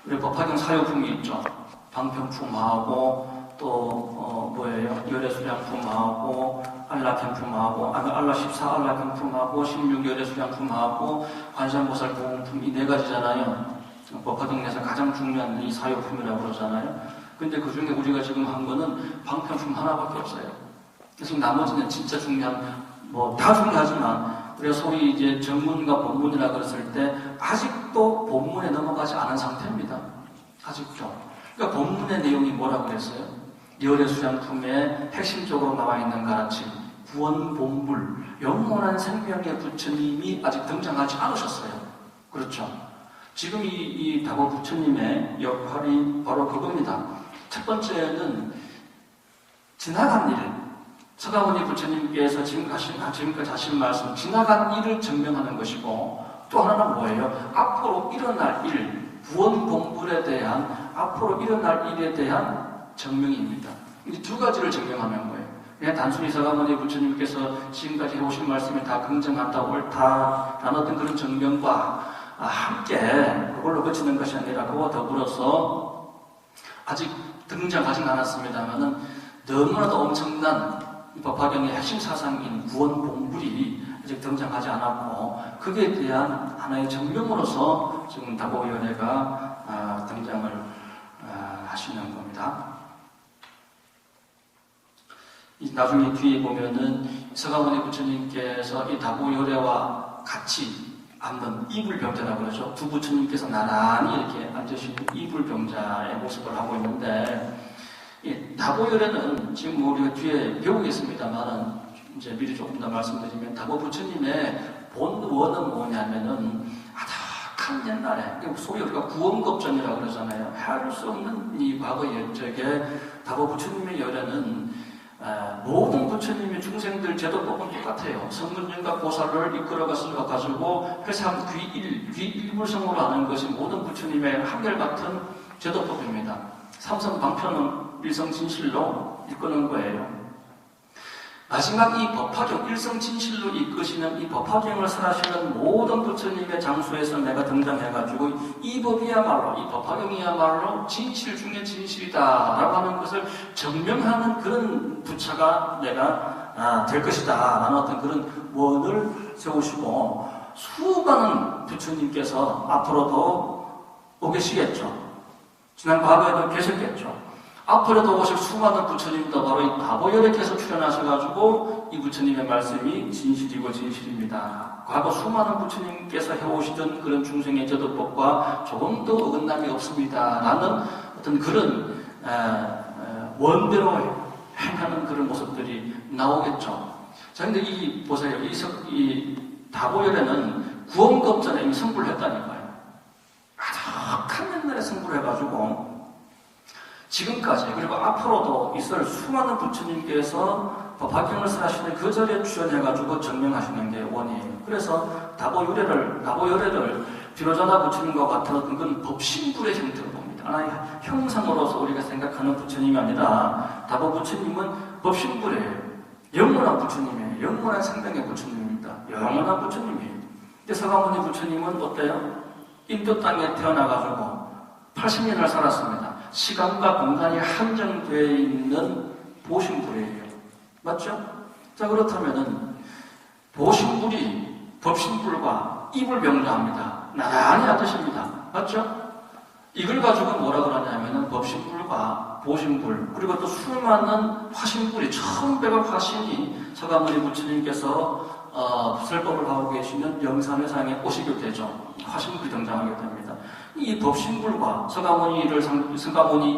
우리 법화경 사요품이 있죠. 방편품하고 또 뭐예요? 열애수량품하고 안락현품하고 안락 14 안락현품하고 16 열애수량품하고 관세음보살 보험품 이 네 가지잖아요. 법화경 내에서 가장 중요한 이 사요품이라고 그러잖아요. 근데 그 중에 우리가 지금 한 거는 방편품 하나밖에 없어요. 그래서 나머지는 진짜 중요한, 뭐 다 중요하지만, 우리가 소위 이제 전문과 본문이라 그랬을 때, 아직도 본문에 넘어가지 않은 상태입니다. 아직도. 그러니까 본문의 내용이 뭐라고 그랬어요? 열애수량품에 핵심적으로 나와 있는 가르침, 구원본불, 영원한 생명의 부처님이 아직 등장하지 않으셨어요. 그렇죠? 지금 이 다보 부처님의 역할이 바로 그겁니다. 첫 번째는 지나간 일, 서가모니 부처님께서 지금까지 하신 말씀, 지나간 일을 증명하는 것이고, 또 하나는 뭐예요? 앞으로 일어날 일, 구원본불에 대한, 앞으로 일어날 일에 대한 증명입니다. 이 두 가지를 증명하는 거예요. 그냥 단순히 서가모니 부처님께서 지금까지 해오신 말씀이 다 긍정한다, 옳다라는 어떤 그런 증명과 함께 그걸로 그치는 것이 아니라 그와 더불어서 아직 등장하진 않았습니다만은 너무나도 엄청난 법화경의 핵심 사상인 구원본불이 아직 등장하지 않았고 그에 대한 하나의 증명으로서 지금 다보위원회가 등장을 하시는 겁니다. 나중에 뒤에 보면은 서가모니 부처님께서 이 다보위원회와 같이 앉는 이불병자라고 그러죠. 두 부처님께서 나란히 이렇게 앉으신 이불병자의 모습을 하고 있는데, 이 다보열애는 지금 우리가 뒤에 배우겠습니다만은, 이제 미리 조금 더 말씀드리면, 다보 부처님의 본원은 뭐냐면은, 아득한 옛날에, 소위 우리가 구원겁전이라고 그러잖아요. 할 수 없는 이 과거 옛적에 다보 부처님의 열애는 모든 부처님의 중생들 제도법은 똑같아요. 성문연과 보살을 이끌어가지고 회상 귀일불성으로 하는 것이 모든 부처님의 한결같은 제도법입니다. 삼성방편은 일성진실로 이끄는 거예요. 마지막 이 법화경, 일성진실로 이끄시는 이 법화경을 설하시는 모든 부처님의 장소에서 내가 등장해가지고 이 법이야말로, 이 법화경이야말로 진실 중에 진실이다라고 하는 것을 증명하는 그런 부처가 내가 될 것이다 라는 어떤 그런 원을 세우시고 수많은 부처님께서 앞으로도 오 계시겠죠. 지난 과거에도 계셨겠죠. 앞으로도 오실 수많은 부처님도 바로 이 다보열애께서 출연하셔가지고 이 부처님의 말씀이 진실이고 진실입니다. 과거 수많은 부처님께서 해오시던 그런 중생의 제도법과 조금도 어긋남이 없습니다. 라는 어떤 그런 원대로 행하는 그런 모습들이 나오겠죠. 자, 근데 이 보세요. 이 다보열애는 구원겁전에 이미 승부를 했다니까요. 아득한 옛날에 승부를 해가지고 지금까지 그리고 앞으로도 있을 수많은 부처님께서 법화경을 설하시는 그 자리에 출연해가지고 증명하시는 게 원이에요. 그래서 다보열애를 비로자나 부처님과 같은 어떤 그런 법신불의 형태로 봅니다. 하나의 형상으로서 우리가 생각하는 부처님이 아니라 다보 부처님은 법신불이에요. 영원한 부처님이에요. 영원한 생명의 부처님입니다. 영원한 부처님이에요. 근데 서가모니 부처님은 어때요? 인도 땅에 태어나가지고 80년을 살았습니다. 시간과 공간이 한정되어 있는 보신불이에요. 맞죠? 자, 그렇다면은 보신불이 법신불과 이불병자합니다. 나란히 앉으십니다. 맞죠? 이걸 가지고 뭐라 그러냐면은 법신불과 보신불 그리고 또 수많은 화신불이 1100억 화신이 서가모니 부처님께서 설법을 하고 계시는 영산회상에 오시게 되죠. 화신불이 등장하게 됩니다. 이 법신불과 서가모니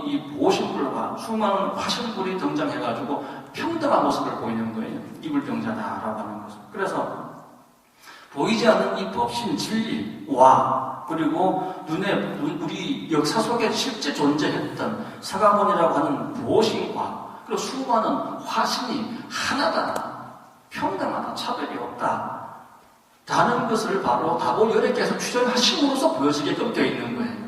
이 보신불과 수많은 화신불이 등장해가지고 평등한 모습을 보이는 거예요. 이불병자다라고 하는 것은. 그래서 보이지 않는 이 법신 진리와 그리고 우리 역사 속에 실제 존재했던 서가모니라고 하는 보신과 그리고 수많은 화신이 하나다. 평등하다. 차별이 없다. 라는 것을 바로 다보열애께서 출현하심으로써 보여지게끔 되어 있는 거예요.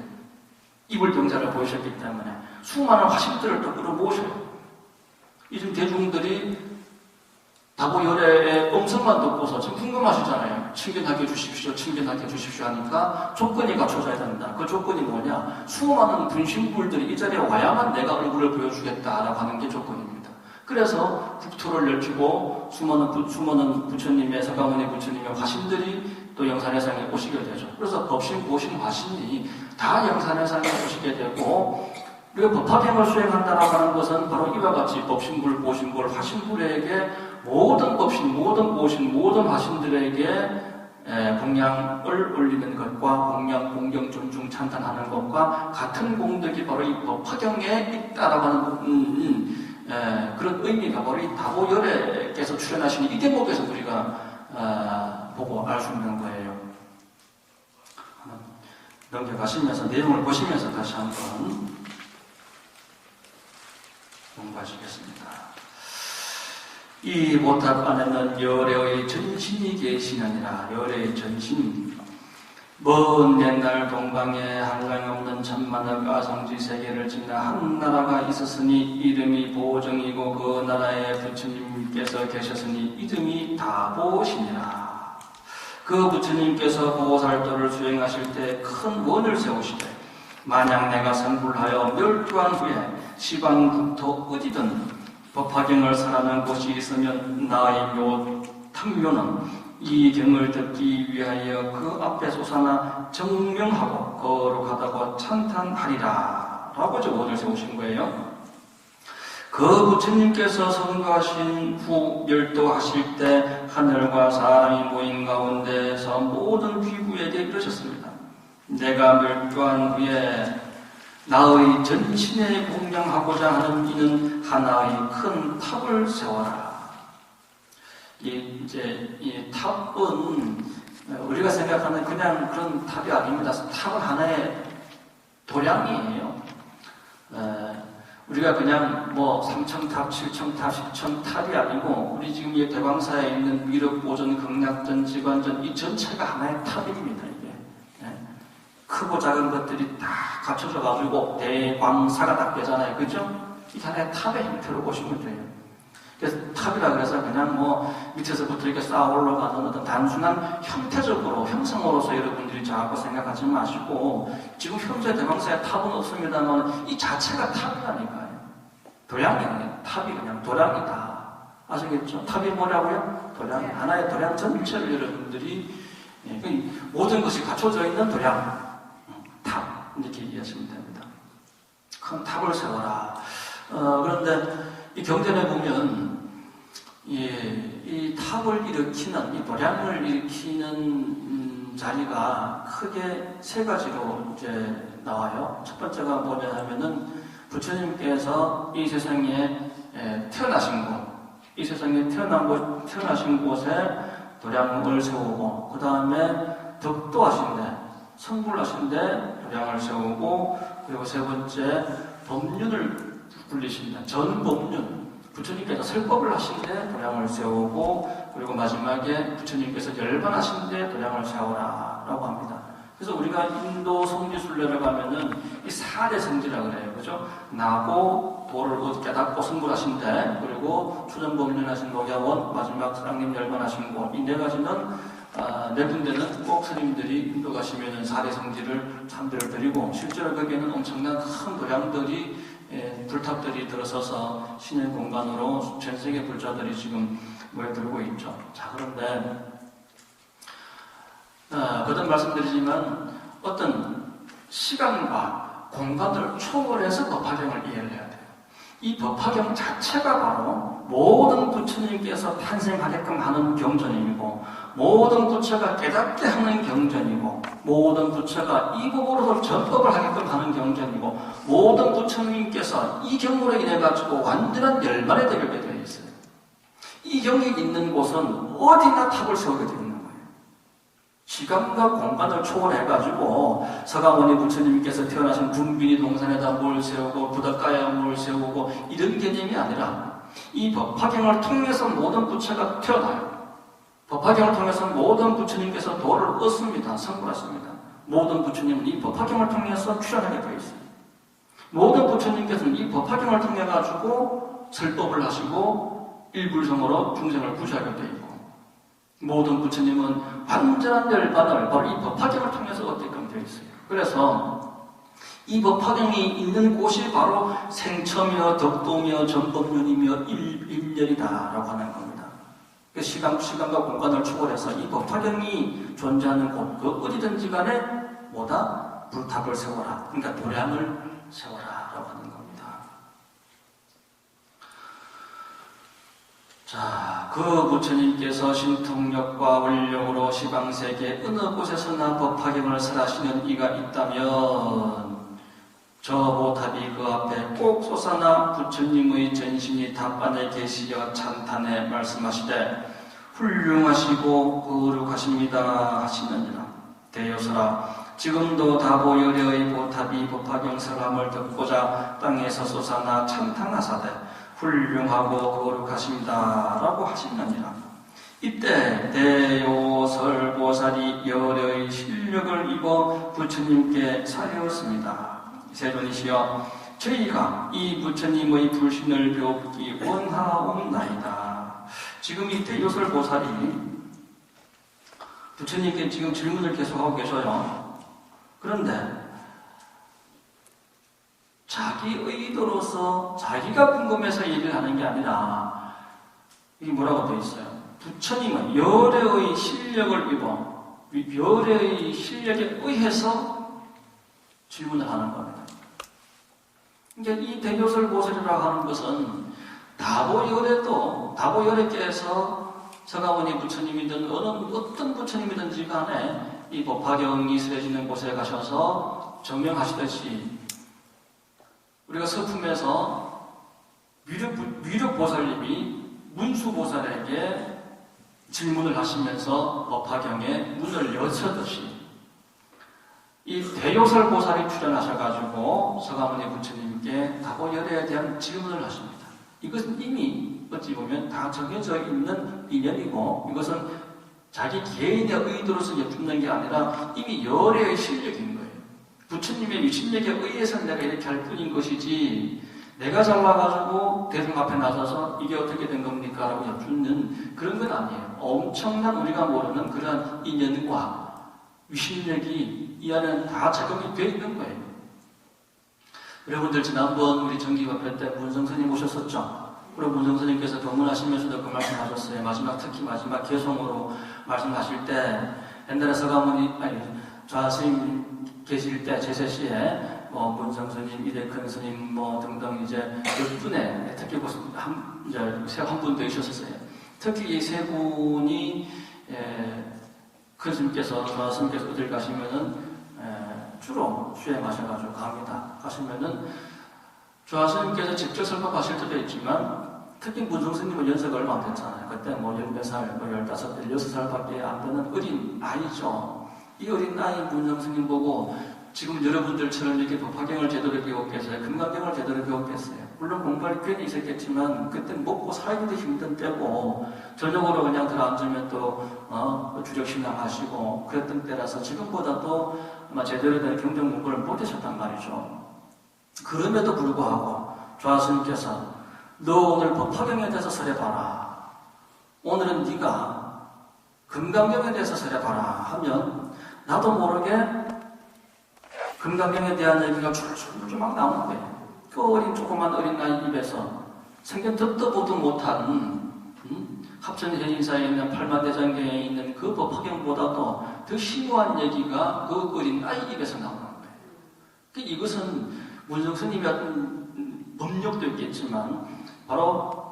이불 병자를 보이셨기 때문에 수많은 화신들을 또 끌어모으셔요. 이런 대중들이 다보열애의 음성만 듣고서 지금 궁금하시잖아요. 친근하게 해주십시오, 친근하게 해주십시오 하니까 조건이 갖춰져야 된다. 그 조건이 뭐냐? 수많은 분신불들이 이 자리에 와야만 내가 얼굴을 보여주겠다라고 하는 게 조건입니다. 그래서 국토를 넓히고 수많은 부처님의, 서가모니 부처님의 화신들이 또 영산해상에 오시게 되죠. 그래서 법신, 보신, 화신이 다 영산해상에 오시게 되고, 우리가 법화경을 수행한다라고 하는 것은 바로 이와 같이 법신불, 보신불, 화신불에게 모든 법신, 모든 보신, 모든 화신들에게 공양을 올리는 것과 공양, 공경, 존중, 찬탄하는 것과 같은 공덕이 바로 이 법화경에 있다라고 하는 그런 의미가 바로 이 다보열애께서 출연하시는 이 대목에서 우리가 보고 알 수 있는 거예요. 넘겨가시면서 내용을 보시면서 다시 한번 공부하시겠습니다. 이 모탑 안에는 열애의 전신이 계시느니라. 열애의 전신. 먼 옛날 동방에 한량없는 천만억 아성지 세계를 지나 한 나라가 있었으니 이름이 보정이고 그 나라에 부처님께서 계셨으니 이름이 다보시니라. 그 부처님께서 보살도를 수행하실 때 큰 원을 세우시되 만약 내가 선불하여 멸두한 후에 시방국토 어디든 법화경을 설하는 곳이 있으면 나의 탐묘는 이 경을 듣기 위하여 그 앞에 솟아나 정명하고 거룩하다고 찬탄하리라 라고 저 원을 세우신 거예요. 그 부처님께서 성가하신 후 멸도하실 때 하늘과 사람이 모인 가운데에서 모든 귀부에게 이르셨습니다. 내가 멸도한 후에 나의 전신에 공양하고자 하는 이는 하나의 큰 탑을 세워라. 이 탑은 우리가 생각하는 그냥 그런 탑이 아닙니다. 탑은 하나의 도량이에요. 우리가 그냥 뭐 3층탑, 7층탑, 10층탑이 아니고 우리 지금 이 대광사에 있는 미륵보전, 극락전, 지관전 이 전체가 하나의 탑입니다. 이게 크고 작은 것들이 다 갖춰져 가지고 대광사가 딱 되잖아요. 그죠? 이게 하나의 탑의 형태로 보시면 돼요. 그래서 탑이라 그래서 그냥 뭐 밑에서부터 이렇게 쌓아 올라가는 어떤 단순한 형태적으로 형성으로서 여러분들이 자꾸 생각하지 마시고 지금 현재 대광사에 탑은 없습니다만 이 자체가 탑이라니까요. 도량이 아니에요. 탑이 그냥 도량이다. 아시겠죠? 탑이 뭐라고요? 도량. 하나의 도량 전체를 여러분들이 모든 것이 갖춰져 있는 도량. 탑. 이렇게 이해하시면 됩니다. 큰 탑을 세워라. 그런데 이 경전에 보면 이 탑을 일으키는, 이 도량을 일으키는 자리가 크게 세 가지로 이제 나와요. 첫 번째가 뭐냐 하면은 부처님께서 이 세상에 태어나신 곳, 이 세상에 태어나신 곳에 도량을 세우고, 그 다음에 덕도하신데, 성불하신데 도량을 세우고, 그리고 세 번째 법륜을 굴리십니다. 전법륜, 부처님께서 설법을 하신데 도량을 세우고, 그리고 마지막에 부처님께서 열반하신데 도량을 세우라 라고 합니다. 그래서 우리가 인도 성지순례를 가면은 이 4대 성지라 그래요. 그죠? 나고 도를 깨닫고 성불하신데, 그리고 추전법륜하신 녹야원, 마지막 사랑님 열반하신 곳, 이 네 가지는 네 군데는 꼭 스님들이 인도 가시면은 4대 성지를 참배를 드리고, 실제로 거기에는 엄청난 큰 도량들이 불탑들이 들어서서 신의 공간으로 전 세계 불자들이 지금 모여들고 있죠. 자, 그런데 거듭 말씀드리지만 어떤 시간과 공간을 초월해서 법화경을 이해를 해야 돼요. 이 법화경 자체가 바로 모든 부처님께서 탄생하게끔 하는 경전이고, 모든 부처가 깨닫게 하는 경전이고, 모든 부처가 이 법으로서 전법을 하게끔 하는 경전이고, 모든 부처님께서 이 경으로 인해 가지고 완전한 열반에 되게 되어 있어요. 이 경이 있는 곳은 어디나 탑을 세우게 되어 있는 거예요. 시간과 공간을 초월해 가지고 서가모니 부처님께서 태어나신 군빈이 동산에다 뭘 세우고 부덕가에 뭘 세우고 이런 개념이 아니라 이 법화경을 통해서 모든 부처가 태어나요. 법화경을 통해서 모든 부처님께서 도를 얻습니다. 성불하십니다. 모든 부처님은 이 법화경을 통해서 출연하게 되어 있어요. 모든 부처님께서는 이 법화경을 통해 가지고 설법을 하시고 일불성으로 중생을 구제하게 되어 있고, 모든 부처님은 완전한 열반을 바로 이 법화경을 통해서 얻게끔 되어 있어요. 그래서 이 법화경이 있는 곳이 바로 생처며 덕도며 전법륜이며 일렬이다라고 하는 겁니다. 시간과 공간을 초월해서 이 법화경이 존재하는 곳, 그 어디든지 간에 뭐다? 불탑을 세워라. 그러니까 도량을 세워라라고 하는 겁니다. 자, 그 부처님께서 신통력과 원력으로 시방세계 어느 곳에서나 법화경을 설하시는 이가 있다면 저 보탑이 그 앞에 꼭 솟아나 부처님의 전신이 답반에 계시어 찬탄에 말씀하시되 훌륭하시고 거룩하십니다 하시느니라. 대여서라, 지금도 다보열의 보탑이 법화경 설함을 듣고자 땅에서 솟아나 찬탄하사대 훌륭하고 거룩하십니다 라고 하시느니라. 이때 대요설보살이 열의 실력을 입어 부처님께 사려었습니다. 세존이시여, 저희가 이 부처님의 불신을 배우기 원하옵나이다. 지금 이 대요설보살이 부처님께 지금 질문을 계속하고 계셔요. 그런데 자기 의도로서 자기가 궁금해서 얘기를 하는 게 아니라 이게 뭐라고 되어 있어요? 부처님은 열애의 실력을 입어 열애의 실력에 의해서 질문을 하는 겁니다. 그러니까 이 대요설보살이라고 하는 것은 다보열애께서 서가모니 부처님이든 어떤 부처님이든지 간에 이 법화경이 설해지는 곳에 가셔서 정명하시듯이 우리가 서품에서 위력보살님이 문수보살에게 질문을 하시면서 법화경에 문을 여셨듯이 이 대요설보살이 출연하셔가지고 서가모니 부처님께 다보열애에 대한 질문을 하십니다. 이것은 이미 어찌 보면 다 정해져 있는 이념이고, 이것은 자기 개인의 의도로서 여쭙는 게 아니라 이미 열애의 실력인 거예요. 부처님의 실력에 의해서 내가 이렇게 할 뿐인 것이지, 내가 잘나가지고 대중 앞에 나서서 이게 어떻게 된 겁니까? 라고 여쭙는 그런 건 아니에요. 엄청난 우리가 모르는 그러한 인연과 위실력이 이 안에는 다 작용이 되어 있는 거예요. 여러분들 지난번 우리 정기법회 때 문성스님 오셨었죠? 그리고 문성스님께서 법문하시면서도 그 말씀하셨어요. 특히 마지막 개송으로 말씀하실 때 옛날에 서가모니 좌스님 계실 때 제세시에 문성스님, 이대큰 스님 등등 이제 몇 분에 특히 한 분 더 있었어요. 특히 이 세 분이 큰 스님께서 좌스님께서 어딜 가시면은 주로 수행하셔가지고 갑니다. 가시면은 조화스님께서 직접 설법하실 때도 있지만 특히 문성스님은 연세가 얼마 안 됐잖아요. 그때 10몇 살, 15살, 16살밖에 안 되는 어린 아이죠. 이 어린 아이 문성스님 보고 지금 여러분들처럼 이렇게 법화경을 제대로 배웠겠어요? 금강경을 제대로 배웠겠어요? 물론 공부할 기회는 있었겠지만 그때 먹고 살기도 힘든 때고 저녁으로 그냥 들어앉으면 또 주력신앙 하시고 그랬던 때라서 지금보다도 아마 제대로 된 경전 공부를 못하셨단 말이죠. 그럼에도 불구하고 조화스님께서 너 오늘 법화경에 대해서 설해봐라. 오늘은 네가 금강경에 대해서 설해봐라 하면 나도 모르게 금강경에 대한 얘기가 줄줄줄 막 나오는 거예요. 그 조그만 어린 나이 입에서 생전 듣도 보도 못한 합천해인사에 있는 팔만대장경에 있는 그 법화경보다도 더 심오한 얘기가 그 어린 아이 입에서 나오는 거예요. 이것은 문성스님의 어떤 법력도 있겠지만 바로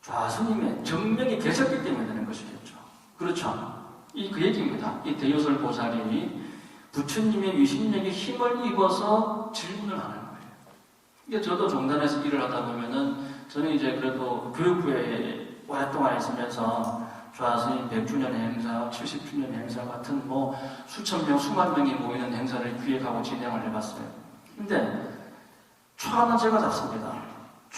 좌스님의 정명이 계셨기 때문에 되는 것이겠죠. 그렇죠. 그 얘기입니다. 이 대요설보살이 부처님의 위신력에 힘을 입어서 질문을 하는 거예요. 이게 저도 종단에서 일을 하다 보면은 저는 이제 그래도 교육부에 오랫동안 있으면서 조화스님 100주년 행사, 70주년 행사 같은 수천 명, 수만 명이 모이는 행사를 기획하고 진행을 해봤어요. 근데 초 하나 제가 잡습니다.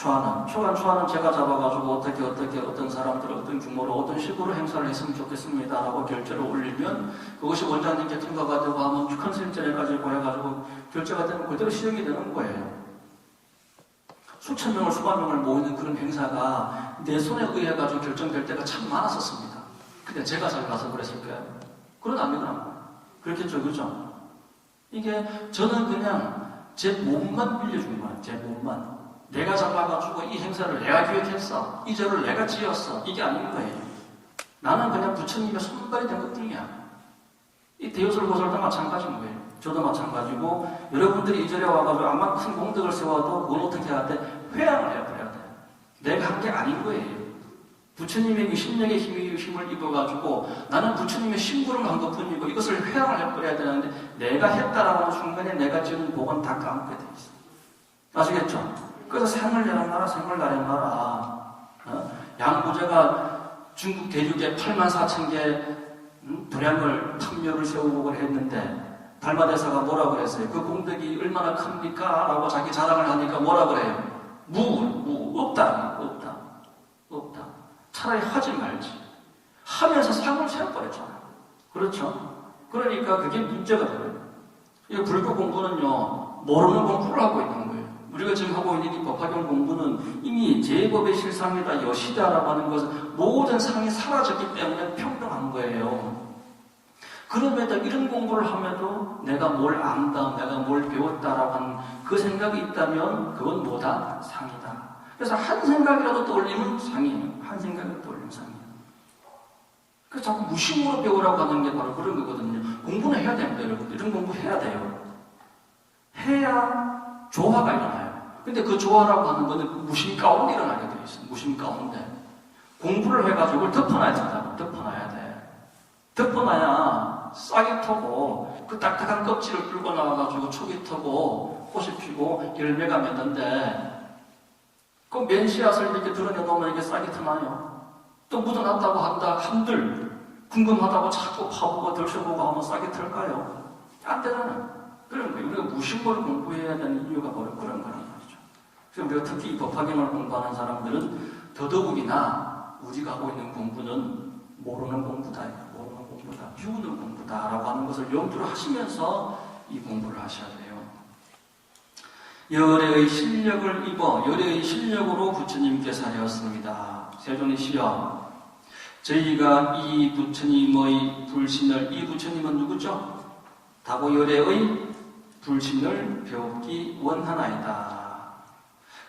추하는 제가 잡아가지고 어떻게 어떤 사람들 어떤 규모로 어떤 식으로 행사를 했으면 좋겠습니다라고 결제를 올리면 그것이 원장님께 통과가 되고 하면 컨센트까지 보내가지고 결제가 되면 그대로 시행이 되는 거예요. 수천 명을 수만 명을 모이는 그런 행사가 내 손에 의해가지고 결정될 때가 참 많았었습니다. 근데 제가 잘 가서 그랬을까요? 그건 아니더라고요. 그렇겠죠, 그죠? 이게 저는 그냥 제 몸만 빌려준 거야. 제 몸만. 내가 잡아가지고 이 행사를 내가 기획했어. 이 절을 내가 지었어. 이게 아닌 거예요. 나는 그냥 부처님의 손발이 된 것뿐이야. 이 대요설 고설도 마찬가지인 거예요. 저도 마찬가지고 여러분들이 이 절에 와가지고 아마 큰 공덕을 세워도 그건 어떻게 해야 돼? 회양을 해버려야 돼. 내가 한 게 아닌 거예요. 부처님의 그 신력의 힘을 입어가지고 나는 부처님의 심부름을 한 것뿐이고 이것을 회양을 해버려야 되는데 내가 했다라고 하는 순간에 내가 지은 복은 다 까먹게 돼 있어. 아시겠죠? 그래서 생을 내란나라 생을 나란나라 양부제가 중국 대륙에 84,000개 도량을 탐묘를 세우고 했는데 달마대사가 뭐라고 그랬어요? 그 공덕이 얼마나 큽니까? 라고 자기 자랑을 하니까 뭐라고 그래요? 없다. 차라리 하지 말지. 하면서 상을 세워버렸잖아요. 그렇죠? 그러니까 그게 문제가 돼요. 이 불교 공부는요, 모르는 공부를 하고 있는 거예요. 우리가 지금 하고 있는 이 법화경 공부는 이미 제법의 실상이다, 여시다라고 하는 것은 모든 상이 사라졌기 때문에 평등한 거예요. 그럼에도 이런 공부를 함에도 내가 뭘 안다, 내가 뭘 배웠다라고 하는 그 생각이 있다면 그건 뭐다? 상이다. 그래서 한 생각이라도 떠올리면 상이에요. 한 생각이라도 떠올리면 상이에요. 그래서 자꾸 무심으로 배우라고 하는 게 바로 그런 거거든요. 공부는 해야 됩니다, 여러분. 이런 공부 해야 돼요. 해야 조화가 일어나요. 근데 그 조화라고 하는 거는 무심 가운데 일어나게 되어 있어요. 무심 가운데. 공부를 해가지고 덮어놔야 된다고. 덮어놔야 돼. 덮어놔야 싹이 터고 그 딱딱한 껍질을 끌고 나와가지고 촉이 터고 꽃이 피고 열매가 맺는데 그 맨씨앗을 이렇게 드러내놓으면 이게 싹이 트나요? 또 묻어놨다고 한들 궁금하다고 자꾸 파보고 들춰보고 하면 싹이 틀까요? 안 되잖아요. 그런 거예요. 우리가 무심으로 공부해야 되는 이유가 바로 그런 거란 말이죠. 그래서 우리가 특히 이 법화경을 공부하는 사람들은 더더욱이나 우리가 하고 있는 공부는 모르는 공부다. 모르는 공부다. 비우는 공부다라고 하는 것을 염두를 하시면서 이 공부를 하셔야 돼요. 열애의 실력을 입어 열애의 실력으로 부처님께서 하였습니다. 세존이시여, 저희가 이 부처님의 불신을, 이 부처님은 누구죠? 다고열애의 불신을 배우기 원하나이다.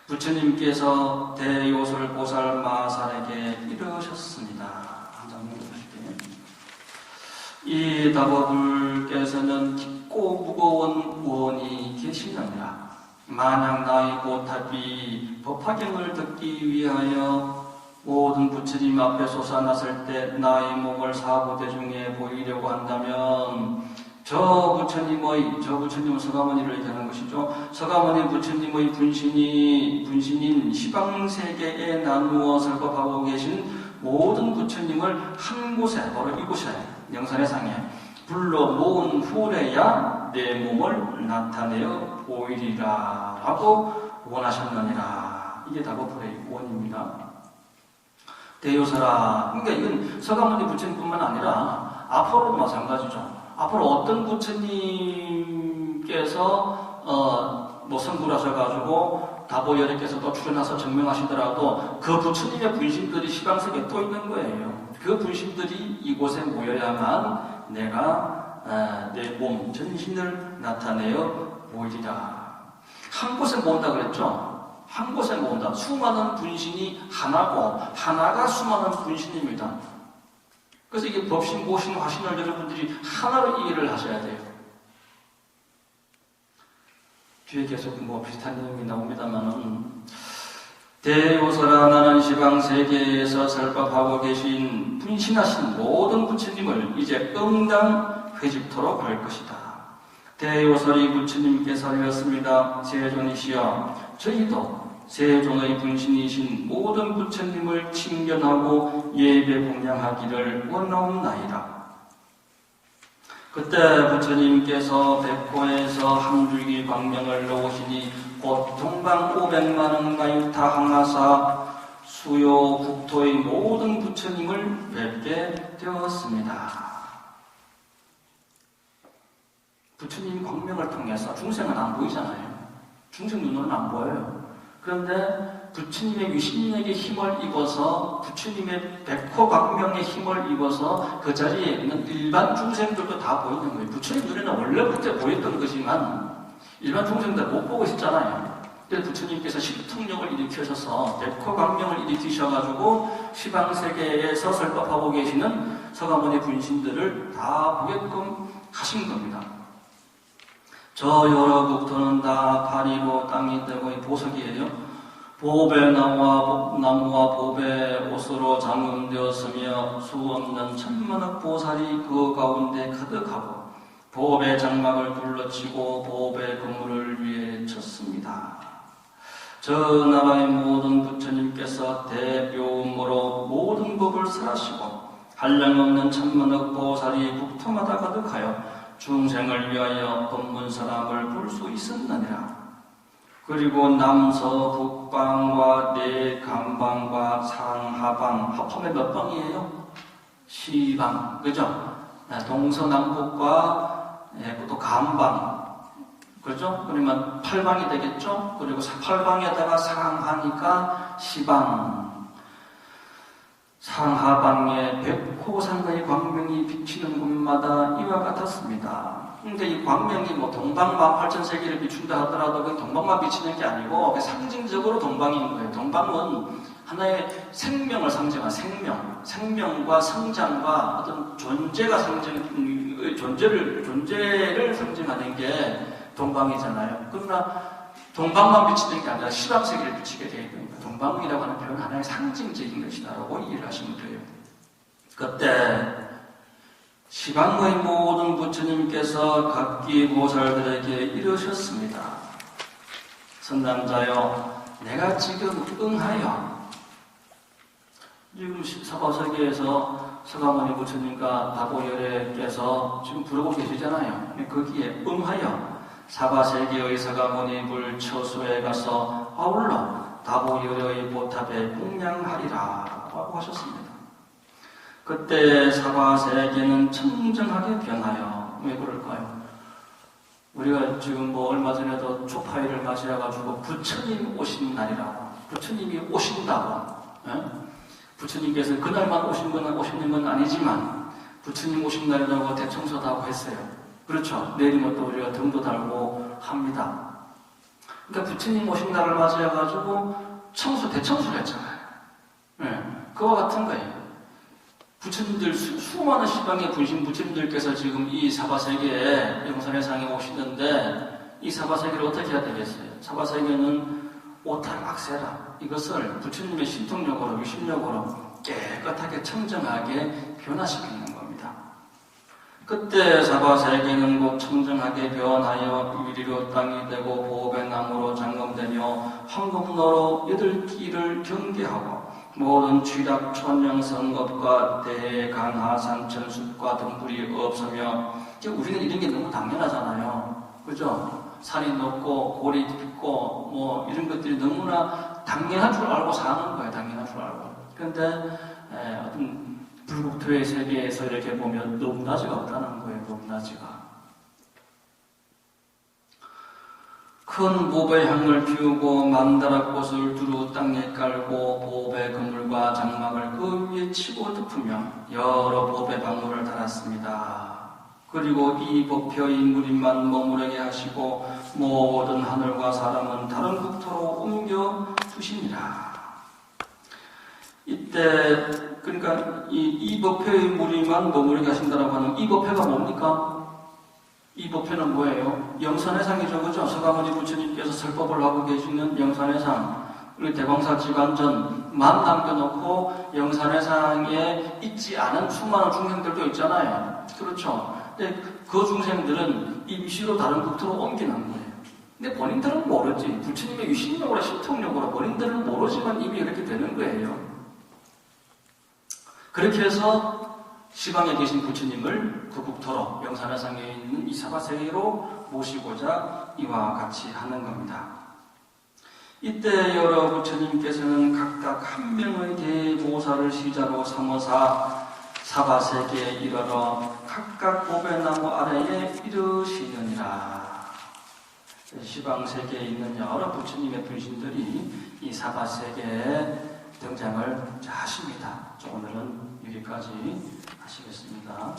부처님께서 대요설 보살 마살에게 이르셨습니다. 한 장면 보실게요. 이 다보불께서는 깊고 무거운 원이 계시느니라. 만약 나의 보탑이 법화경을 듣기 위하여 모든 부처님 앞에 솟아났을 때 나의 몸을 사부대 중에 보이려고 한다면 저 부처님은 서가모니를 얘기하는 것이죠. 서가모니 부처님의 분신인 시방세계에 나누어 설법하고 계신 모든 부처님을 한 곳에, 바로 이곳에, 영산의 상에 불러 모은 후래야 내 몸을 나타내어 보이리라 라고 원하셨느니라. 이게 다보불의 원입니다. 대요설아, 그러니까 이건 서가모니 부처님뿐만 아니라 앞으로도 마찬가지죠. 앞으로 어떤 부처님께서 선구를 하셔가지고 다보열애께서 또 출연해서 증명하시더라도 그 부처님의 분신들이 시방세계에 또 있는 거예요. 그 분신들이 이곳에 모여야만 내가 내 몸, 전신을 나타내어 보이리라. 한 곳에 모은다 그랬죠? 한 곳에 모은다. 수많은 분신이 하나고 하나가 수많은 분신입니다. 그래서 이게 법신, 모신, 화신을 여러분들이 하나로 이해를 하셔야 돼요. 뒤에 계속 비슷한 내용이 나옵니다만은 대요설아, 나는 시방세계에서 설법하고 계신 분신하신 모든 부처님을 이제 응당 회집토록 할 것이다. 대요설이 부처님께서 하였습니다. 세존이시여, 저희도 세존의 분신이신 모든 부처님을 칭견하고 예배 공양하기를 원하옵나이다. 그때 부처님께서 백호에서 한 줄기 광명을 놓으시니 곧 동방 500만원 가유타 항하사 수요 국토의 모든 부처님을 뵙게 되었습니다. 부처님 광명을 통해서 중생은 안 보이잖아요. 중생 눈으로는 안 보여요. 그런데 부처님의 유신력의 힘을 입어서 부처님의 백호 광명의 힘을 입어서 그 자리에 있는 일반 중생들도 다 보이는 거예요. 부처님 눈에는 원래부터 보였던 거지만 일반 중생들 못 보고 있잖아요. 그래서 부처님께서 신통력을 일으키셔서 백호 광명을 일으키셔가지고 시방세계에서 설법하고 계시는 서가모니 분신들을 다 보게끔 하신 겁니다. 저 여러 국토는 다 다리로 땅이 되고 보석이에요. 보배 나무와 보배 옷으로 잠금되었으며 수없는 천만억 보살이 그 가운데 가득하고 보배 장막을 둘러치고 보배 그물을 위에 쳤습니다. 저 나라의 모든 부처님께서 대묘음으로 모든 법을 설하시고 한량없는 천만억 보살이 국토마다 가득하여 중생을 위하여 법문사람을 볼 수 있었느니라. 그리고 남서북방과 내간방과 상하방, 합하면 몇 방이에요? 시방, 그죠? 동서남북과 또 간방, 그죠? 그러면 8방이 되겠죠? 그리고 8방에다가 상하니까 시방. 상하방에 백호산의 광명이 비치는 곳마다 이와 같았습니다. 근데 이 광명이 뭐 동방만 8,000세기를 비춘다 하더라도 그 동방만 비치는 게 아니고 상징적으로 동방인 거예요. 동방은 하나의 생명을 상징한 생명과 성장과 어떤 존재가 존재를 상징하는 게 동방이잖아요. 그러나 동방만 비치는 게 아니라 시방세계를 비치게 되어 있는 거예요. 동방이라고 하는 표현은 하나의 상징적인 것이다라고 이해를 하시면 돼요. 그때 시방의 모든 부처님께서 각기 보살들에게 이르셨습니다. 선남자여, 내가 지금 응하여, 지금 사바세계에서 서가모니 부처님과 다보열애께서 지금 부르고 계시잖아요. 거기에 응하여 사바세계의 서가모니 불처소에 가서 아울러 다보열애의 보탑에 공양하리라 라고 하셨습니다. 그때 사바세계는 청정하게 변하여, 왜 그럴까요? 우리가 지금 뭐 얼마 전에도 초파일을 맞이해가지고 부처님 오신 날이라고, 부처님이 오신다고, 부처님께서 그날만 오시는 건 아니지만 부처님 오신 날이라고 대청소도 하고 했어요. 그렇죠? 내일이면 또 우리가 등도 달고 합니다. 그러니까 부처님 오신 날을 맞이해가지고 대청소를 했잖아요. 그와 같은 거예요. 부처님들, 수많은 시방의 분신 부처님들께서 지금 이 사바세계에 영산회상에 오시는데 이 사바세계를 어떻게 해야 되겠어요? 사바세계는 오탈악세라, 이것을 부처님의 신통력으로, 유신력으로 깨끗하게 청정하게 변화시키는 겁니다. 그때 사바세계는 곧 청정하게 변하여 유리로 땅이 되고 보배나무로 장검되며 황금로로 8길을 경계하고 모든 취락, 천령, 성급과 대강하, 산천숲과 등불이 없으며, 우리는 이런 게 너무 당연하잖아요. 그죠? 산이 높고 골이 깊고 뭐 이런 것들이 너무나 당연한 줄 알고 사는 거예요. 당연한 줄 알고. 그런데 어떤 불국토의 세계에서 이렇게 보면 높낮이가 없다는 거예요. 높낮이가. 큰 보배 향을 피우고 만다라꽃을 두루 땅에 깔고 보배 그물과 장막을 그 위에 치고 덮으며 여러 보배 방울을 달았습니다. 그리고 이 법표의 무림만 머무르게 하시고 모든 하늘과 사람은 다른 국토로 옮겨 두시니라. 이때 그러니까 이 법표의 무림만 머무르게 하신다라고 하는 이 법표가 뭡니까? 이 법회는 뭐예요? 영산회상이죠, 그죠? 서가모니 부처님께서 설법을 하고 계시는 영산회상, 우리 대광사 지관전만 남겨놓고 영산회상에 있지 않은 수많은 중생들도 있잖아요. 그렇죠? 근데 그 중생들은 임시로 다른 국토로 옮기는 거예요. 근데 본인들은 모르지. 부처님의 유신력으로, 신통력으로 본인들은 모르지만 이미 이렇게 되는 거예요. 그렇게 해서 시방에 계신 부처님을 그 국토로 영산회상에 있는 이 사바세계로 모시고자 이와 같이 하는 겁니다. 이때 여러 부처님께서는 각각 한 명의 대보살을 시자로 삼어사 사바세계에 이르러 각각 보배나무 아래에 이르시느니라. 시방세계에 있는 여러 부처님의 분신들이 이 사바세계에 등장을 하십니다. 오늘은 여기까지 하시겠습니다.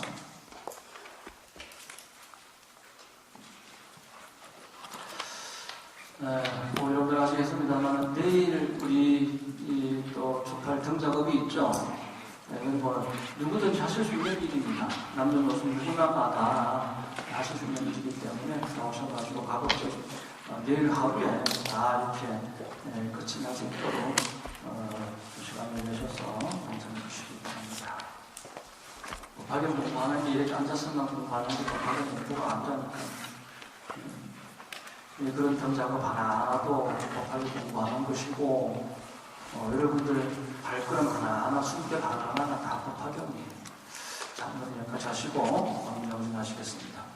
뭐 여러분들 아시겠습니다만 내일 우리 또 조팔 등작업이 있죠. 이건 뭐 누구든지 하실 수 있는 일입니다. 남녀노소 누구나마다 하실 수 있는 일이기 때문에 나오셔가지고 가급적 내일 하루에 다 이렇게 끝이 날 수 있도록 시간을 내셔서 완성해 주시기 바랍니다. 박연 공부하는 게 이렇게 앉았으면 공부하는 게 박연 공부가 안 되니까 그런 등작업 하나도 박연 공부하는 것이고 여러분들 발걸음 하나하나 숨결 하나하나가 다 법화경이에요. 자, 오늘 여기까지 하시고 명심하시겠습니다.